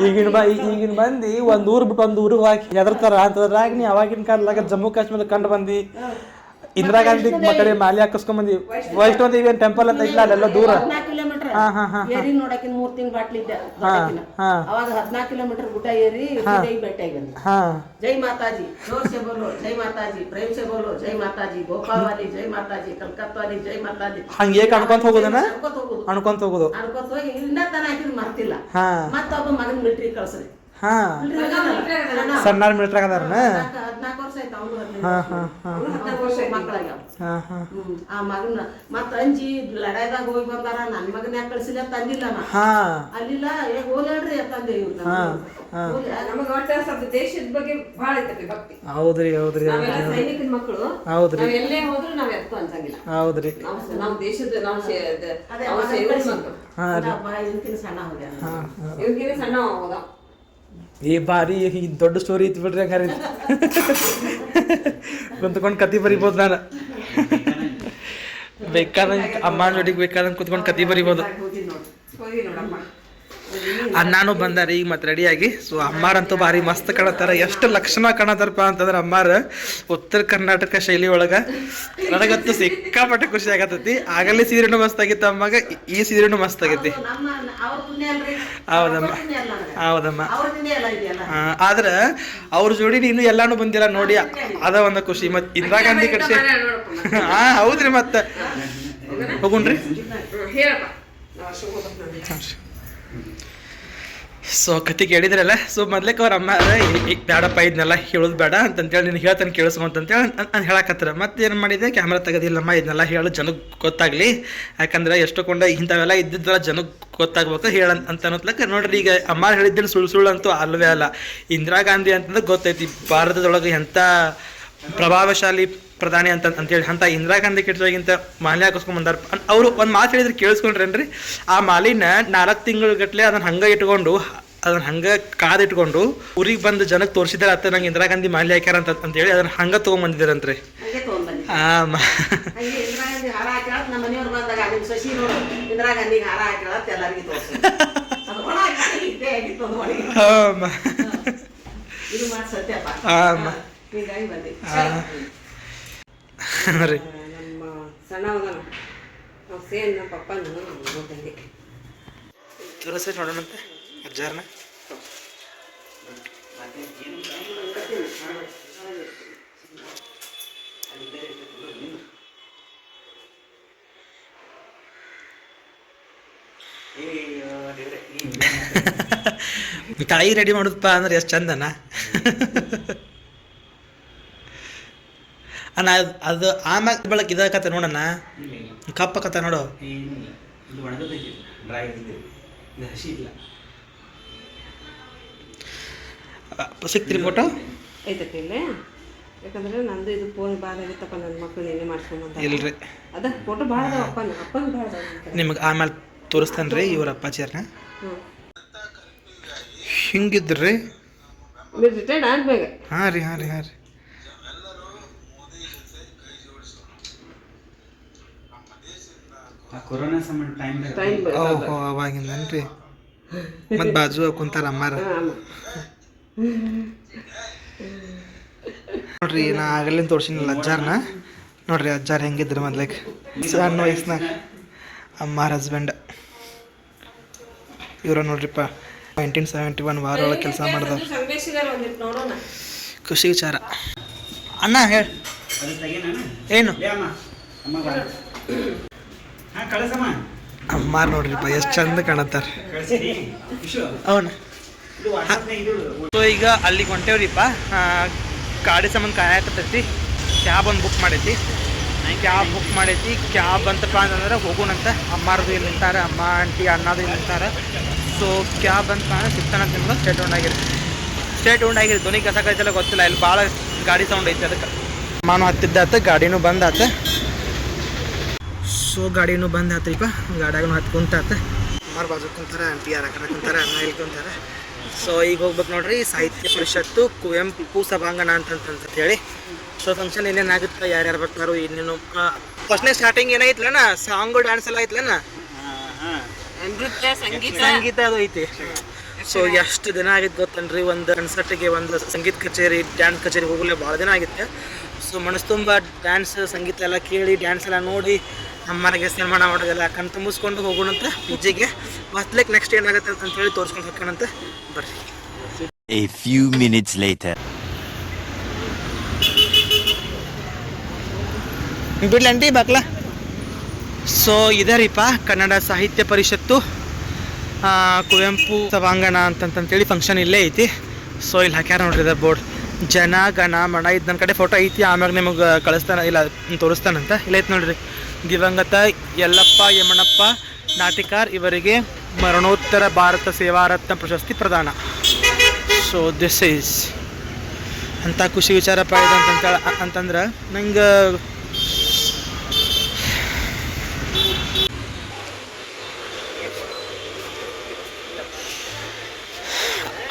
ಈಗಿನ ಮಂದಿ ಒಂದ್ ಊರ್ ಬಿಟ್ಟು ಒಂದ್ ಊರಿಗೆ ಹಾಕಿ ಹೆದರ್ತಾರ ಅಂತದ್ರಾಗ ನೀ ಅವಾಗಿನ ಕಾಲದಾಗ ಜಮ್ಮು ಕಾಶ್ಮೀರ ಕಂಡು ಬಂದಿ ಇಂದಿರಾ ಗಾಂಧಿ ಮಕ್ಕಳೇ ಮಾಲಿ ಹಾಕಿಸ್ಕೊಂಡ್ ಬಂದಿ ವೈಷ್ಣೋ ದೇವಿ ಟೆಂಪಲ್ ಅಂತ ಇಲ್ಲ ಅಲ್ಲೆಲ್ಲ ದೂರ 14 ಕಿಲೋಮೀಟರ್ ಏರಿ ನೋಡಕಿನ 3 ತಿಂಗಳು ಬಾಟ್ಲಿದ್ದೆ ಅವಾಗ 14 ಕಿಲೋಮೀಟರ್ ಗುಡ್ಡ ಏರಿ ಬೆಟ್ಟ ಬಂದಿ ಜೈ ಮಾತಾಜಿ ಜೋರ್ ಸೆ ಬೋಲೋ ಜೈ ಮಾತಾಜಿ ಪ್ರೇಮ್ ಸೆ ಬೋಲೋ ಜೈ ಮಾತಾಜಿ ಭೋಪಾಲ್ ವಾಲಿ ಜೈ ಮಾತಾಜಿ ಕಲ್ಕತ್ತಾ ವಾಲಿ ಜೈ ಮಾತಾಜಿ ಹಂಗೆ ಅನ್ಕೊಂತ ಹೋಗೋದನ ಅನ್ಕೊಂತ ಹೋಗೋದು ಹೋಗಿ ಇನ್ನ ತನ ಹಾಕಿದ್ ಮರ್ತಿಲ್ಲ ಮತ್ತೊಬ್ಬ ಮಗನ್ ಮಿಲಿಟರಿ ಕಳ್ಸ್ರಿ ಸಣ್ಣಾರ್ ಮಿಲಿಟರಿ ಅದಾರನ 14 ವರ್ಷ ಆಯ್ತು ಅವ್ನು ಮಕ್ಕಳಾಗ್ಯಾವ ಆ ಮಗನ ಮತ್ತ ಅಂಜಿ ಲಡಾಯ್ದಾಗ ಹೋಗಿ ಬಂದಾರ ನನ್ ಮಗನ ಯಾಕೆ ಕಳ್ಸಿಲ್ಲ ತಂದಿಲ್ಲ ನಾ ಅಲ್ಲಿಲ್ಲ ಹೋಲ್ಯಾಡ್ರಿ ತಂದೆ ನಮಗೆ ಒಟ್ಟ ಸ್ವಲ್ಪ ದೇಶದ ಬಗ್ಗೆ ಬಹಳ ಐತಪ್ಪ ಭಕ್ತಿ. ಹೌದ್ರಿ ಸೈನಿಕರ ಮಕ್ಕಳು ನಾವ್ ಎಲ್ಲೇ ಹೋದ್ರು ನಾವ್ ಎತ್ತು ಅನ್ಸಂಗಿಲ್ಲ. ಹೌದ್ರಿ ನಾವು ದೇಶದ ನಾವು ಸೇವೆ ಮಕ್ಕಳು ಸಣ್ಣ ಹೋಗ್ಯಾರ ಇವ್ರಿಗಿನ ಸಣ್ಣ ಹೋದ ಈ ಬಾರಿ ಈ ದೊಡ್ಡ ಸ್ಟೋರಿ ಇತ್ತು ಬಿಡ್ರಿ ಹಂಗಾರೆ ಕುಂತ್ಕೊಂಡು ಕತಿ ಬರಿಬೋದು ನಾನು ಬೇಕಾದಂಗೆ ಅಮ್ಮ ಜೋಡಿಗೆ ಬೇಕಾದಂಗೆ ಕುತ್ಕೊಂಡು ಕತಿ ಬರಿಬೋದು. ಅಣ್ಣಾನು ಬಂದಾರ ಈಗ ಮತ್ತೆ ರೆಡಿಯಾಗಿ. ಸೊ ಅಮ್ಮಾರಂತೂ ಭಾರಿ ಮಸ್ತ್ ಕಾಣತ್ತಾರ. ಎಷ್ಟು ಲಕ್ಷಣ ಕಾಣತ್ತಾರಪ್ಪ ಅಂತಂದ್ರೆ ಅಮ್ಮಾರ ಉತ್ತರ ಕರ್ನಾಟಕ ಶೈಲಿ ಒಳಗೆ ನನಗಂತೂ ಸಿಕ್ಕಾಪಟ್ಟೆ ಖುಷಿ ಆಗತ್ತೈತಿ. ಆಗಲೇ ಸೀರೆನೂ ಮಸ್ತ್ ಆಗಿತ್ತು ಅಮ್ಮಾಗ, ಈ ಸೀರೆನೂ ಮಸ್ತ್ ಆಗೈತಿ. ಹೌದಮ್ಮ ಹೌದಮ್ಮ. ಆದ್ರೆ ಅವ್ರ ಜೋಡಿ ನೀನು ಎಲ್ಲಾನು ಬಂದಿಲ್ಲ ನೋಡಿ, ಅದ ಒಂದು ಖುಷಿ. ಮತ್ ಇಂದಿರಾ ಗಾಂಧಿ ಕಡೆ ಹೌದ್ರಿ ಮತ್ತೆ ಹೋಗುಣ್ರಿ. ಸೊ ಕತಿ ಕೇಳಿದ್ರಲ್ಲ. ಸೊ ಮೊದ್ಲೇಕ ಅವ್ರ ಅಮ್ಮ ಬೇಡಪ್ಪ ಇದನ್ನೆಲ್ಲ ಹೇಳೋದು ಬೇಡ ಅಂತಂತೇಳಿ ನೀನು ಹೇಳ್ತಾನೆ ಕೇಳಿಸು ಅಂತಂತೇಳಿ ನಾನು ಹೇಳಕತ್ತಾರ. ಮತ್ತೆ ಏನು ಮಾಡಿದೆ, ಕ್ಯಾಮ್ರಾ ತೆಗೋದಿಲ್ಲಮ್ಮ, ಇದನ್ನೆಲ್ಲ ಹೇಳೋ ಜನಕ್ಕೆ ಗೊತ್ತಾಗ್ಲಿ, ಯಾಕಂದ್ರೆ ಎಷ್ಟೊಂಡ ಇಂಥವೆಲ್ಲ ಇದ್ದಿದ್ದೆಲ್ಲ ಜನಕ್ಕೆ ಗೊತ್ತಾಗ್ಬೇಕು ಹೇಳ ಅಂತ ಅನ್ನೋತ್ಲಕ್ಕ. ನೋಡ್ರಿ ಈಗ ಅಮ್ಮ ಹೇಳಿದ್ದೇನೆ ಸುಳ್ಳು ಅಂತೂ ಅಲ್ವೇ ಅಲ್ಲ. ಇಂದಿರಾ ಗಾಂಧಿ ಅಂತಂದ್ರೆ ಗೊತ್ತೈತಿ ಭಾರತದೊಳಗೆ ಎಂಥ ಪ್ರಭಾವಶಾಲಿ ಪ್ರಧಾನಿ ಅಂತೇಳಿ. ಅಂತ ಇಂದಿರಾ ಗಾಂಧಿ ಕೆಟ್ಟದಾಗಿಂತ ಮಾಲಿ ಹಾಕಿಸ್ಕೊಂಡ್ ಬಂದಾರ. ಅವರು ಒಂದು ಮಾತು ಹೇಳಿದ್ರೆ ಕೇಳಿಸ್ಕೊಂಡ್ರೇನ್ರಿ, ಆ ಮಾಲಿನ 4 ತಿಂಗಳ ಗಟ್ಲೆ ಅದನ್ನ ಹಂಗೆ ಇಟ್ಕೊಂಡು ಅದನ್ನ ಹಂಗೆ ಕಾದಿಟ್ಕೊಂಡು ಊರಿಗೆ ಬಂದು ಜನಕ್ಕೆ ತೋರಿಸಿದಾರೆ. ಅತ್ತ ನಂಗೆ ಇಂದಿರಾ ಗಾಂಧಿ ಮಾಲಿ ಹಾಕ್ಯಾರ ಅಂತೇಳಿ ಅದನ್ನ ಹಂಗೆ ತೊಗೊಂಬಂದಿದ್ದಾರಂತ್ರಿ. ಇದು ಮಾಡಿ ಸತ್ಯಪ್ಪ ಹೀಗಾಗಿ ಬಂದೆ ರೀ ನಮ್ಮ ಸಣ್ಣವನ ನಾವು ಸೇಮ್ ನಮ್ಮ ಪಪ್ಪನ ನೋಡ್ದಂಗೆ ತೋರಿಸಿ ನೋಡೋಣಂತೆ ಅಜ್ಜಾರನ ತಾಯಿ ರೆಡಿ ಮಾಡುದಪ್ಪ ಅಂದ್ರೆ ಎಷ್ಟು ಚಂದನ ಅಣ್ಣ ಅದು ಆಮ್ಯಾಗ ಬೆಳಕ್ ಇದಕತ್ತೆ ನೋಡಣ್ಣ ಕಪ್ಪಕತ್ತ ನೋಡು ಇದು ಒಣಗದೈತಿ ಡ್ರೈ ಇದೆ ಇದು ಹಸಿ ಇಲ್ಲ ಸಿಕ್ತಿರಿ ಫೋಟೋ ಐತಕ್ಕೆ ಇಲ್ಲೇ ಯಾಕಂದ್ರೆ ನಂದು ಇದು ಫೋನ್ ಭಾಳ ಆಗಿತ್ತಪ್ಪ ನನ್ನ ಮಕ್ಕಳು ಏನೇ ಮಾಡ್ಸ್ಕೊಂಬಂದ ಇಲ್ರಿ ಅದ ಫೋಟೋ ಭಾಳ ಅದಾವ ಅಪ್ಪನ ಭಾಳ ಅದಾವ ನಿಮಗೆ ಆಮೇಲೆ ತೋರಿಸ್ತಾನೆ ರೀ ಇವ್ರ ಅಪ್ಪಾಚಿಯರ್ನ ಹಿಂಗಿದ್ರಿ ನೀವು ರಿಟೈರ್ಡ್ ಆಗ್ಬೇಕ ಹಾಂ ರೀ ಕೊರೋನಾ ಸಂಬಂಧ ಟೈಮ್ ಓಹೋ ಅವಾಗಿಂದನ್ರಿ ಮತ್ತು ಬಾಜು ಕುಂತಾರ ಅಮ್ಮಾರ ನೋಡ್ರಿ ನಾ ಆಗಲಿಂದ ತೋರ್ಸಿನಲ್ಲ ಅಜ್ಜಾರನ ನೋಡ್ರಿ ಅಜ್ಜಾರ ಹೆಂಗಿದ್ರು ಮೊದ್ಲಿಗೆ ಸಣ್ಣ ವಯಸ್ಸಿನಾಗ ಅಮ್ಮಾರ ಹಸ್ಬೆಂಡ್ ಇವ್ರ ನೋಡ್ರಿಪ್ಪ 1971 ವಾರ ಒಳಗೆ ಕೆಲಸ ಮಾಡಿದವ್ರು ನೋಡೋಣ ಖುಷಿ ವಿಚಾರ ಅಣ್ಣ ಹೇಳಿ ಅದು ತೆಗೀನ ಏನು ಅಮ್ಮ ಅಮ್ಮ ಬಾ ಹಾಂ ಕಳಿಸಮ್ಮ ಅಮ್ಮಾರ ನೋಡ್ರಿಪ್ಪ ಎಷ್ಟು ಚಂದ ಕಾಣತ್ತಾರ ಕಳಿಸಿರಿ ವಿಶು ಅವನು ಇದು ವಾಟ್ಸಪ್ನಾಗ ಇದು ಸೊ ಈಗ ಅಲ್ಲಿಗೆ ಹೊಂಟೇವ್ರಿಪ್ಪ ಗಾಡಿ ಸಂಬಂಧ ಕಾಯಕತ್ತೈತಿ ಕ್ಯಾಬ್ ಒಂದು ಬುಕ್ ಮಾಡೈತಿ ಕ್ಯಾಬ್ ಅಂತಪ್ಪ ಅಂತಂದ್ರೆ ಹೋಗೋಣಂತ ಅಮ್ಮಾರದು ಇಲ್ಲಿ ನಿಂತಾರೆ ಅಮ್ಮ ಆಂಟಿ ಅಣ್ಣದು ಇಲ್ಲಿ ನಿಂತಾರೆ ಸೊ ಕ್ಯಾಬ್ ಅಂತ ಸಿಗ್ತಾನೆ ಅಂತ ಸ್ಟೇಟ್ ಔಂಡ್ ಆಗಿರಿ ಧ್ವನಿ ಕಸಕೈತೆಲ್ಲ ಗೊತ್ತಿಲ್ಲ ಇಲ್ಲಿ ಭಾಳ ಗಾಡಿ ಸೌಂಡ್ ಐತೆ ಅದಕ್ಕೆ ಅಮ್ಮನೂ ಹತ್ತಿದ್ದಾತ ಗಾಡಿನೂ ಬಂದಾತ ಸೊ ಗಾಡಿನೂ ಬಂದ್ ಆತ್ರಿಪ್ಪ ಗಾಡಿಯಾಗೂ ಹತ್ತು ಕುಂತಾತ ಅಮ್ಮಾರ ಬಾಜು ಕುಂತಾರೆ ಆಂಟಿ ಯಾರ ಕಡೆ ಕುಂತಾರೆ ಅಣ್ಣ ಇಲ್ಲಿ ಕುಂತಾರೆ ಸೊ ಈಗ ಹೋಗ್ಬೇಕು ನೋಡ್ರಿ ಸಾಹಿತ್ಯ ಪರಿಷತ್ತು ಕುವೆಂಪು ಸಭಾಂಗಣ ಅಂತ ಹೇಳಿ ಸೊ ಫಂಕ್ಷನ್ ಏನೇನಾಗುತ್ತೆ ಯಾರ್ಯಾರು ಬರ್ತಾರೋ ಇನ್ನೇನು ಫಸ್ಟ್ನೇ ಸ್ಟಾರ್ಟಿಂಗ್ ಏನಾಯ್ತಲಣ್ಣ ಸಾಂಗು ಡ್ಯಾನ್ಸ್ ಎಲ್ಲ ಐತ್ಲಣ್ಣ ನೃತ್ಯ ಸಂಗೀತ ಅದು ಐತಿ ಸೊ ಎಷ್ಟು ದಿನ ಆಗಿತ್ತು ಗೊತ್ತನ್ರಿ ಒಂದು ಕನ್ಸರ್ಟಿಗೆ ಒಂದು ಸಂಗೀತ ಕಚೇರಿ ಡ್ಯಾನ್ಸ್ ಕಚೇರಿ ಹೋಗಲೇ ಭಾಳ ದಿನ ಆಗಿತ್ತು ಸೊ ಮನಸ್ಸು ತುಂಬ ಡ್ಯಾನ್ಸ್ ಸಂಗೀತ ಎಲ್ಲ ಕೇಳಿ ಡ್ಯಾನ್ಸ್ ಎಲ್ಲ ನೋಡಿ ಅಮ್ಮನಿಗೆ ಸನ್ಮಾನ ಮಾಡೋದೆಲ್ಲ ಕಣ್ ತುಂಬಿಸ್ಕೊಂಡು ಹೋಗೋಣಂತ ಪಿಜಿಗೆ ಮತ್ಲಿಕ್ಕೆ ನೆಕ್ಸ್ಟ್ ಏನಾಗುತ್ತೆ ಅಂತ ಹೇಳಿ ತೋರಿಸ್ಕೊಂಡು ಹೋಗೋಣಂತ ಬರ್ರಿ. A few minutes later. ಬಿಡ್ಲಂಟಿ ಬಾಕ್ಲ. ಸೊ ಇದರೀಪ ಕನ್ನಡ ಸಾಹಿತ್ಯ ಪರಿಷತ್ತು ಕುವೆಂಪು ಸಭಾಂಗಣ ಅಂತಂತೇಳಿ ಫಂಕ್ಷನ್ ಇಲ್ಲೇ ಐತಿ. ಸೊ ಇಲ್ಲಿ ಹಾಕ್ಯಾರ ನೋಡ್ರಿ ಇದ ಬೋರ್ಡ್ ಜನ ಗಣ ಮಣ ಇದು ನನ್ನ ಕಡೆ ಫೋಟೋ ಐತಿ, ಆಮ್ಯಾಗ ನಿಮಗೆ ಕಳಿಸ್ತಾನೆ ಇಲ್ಲ ತೋರಿಸ್ತಾನಂತ. ಇಲ್ಲ ಐತೆ ನೋಡ್ರಿ, ದಿವಂಗತ ಯಲ್ಲಪ್ಪ ಯಮಣಪ್ಪ ನಾಟಿಕಾರ್ ಇವರಿಗೆ ಮರಣೋತ್ತರ ಭಾರತ ಸೇವಾರತ್ನ ಪ್ರಶಸ್ತಿ ಪ್ರದಾನ. ಸೊ ದಿಸ್ ಈಸ್ ಅಂಥ ಖುಷಿ ವಿಚಾರಪ್ಪ ಇದು ಅಂತಂದ್ರೆ ನಂಗೆ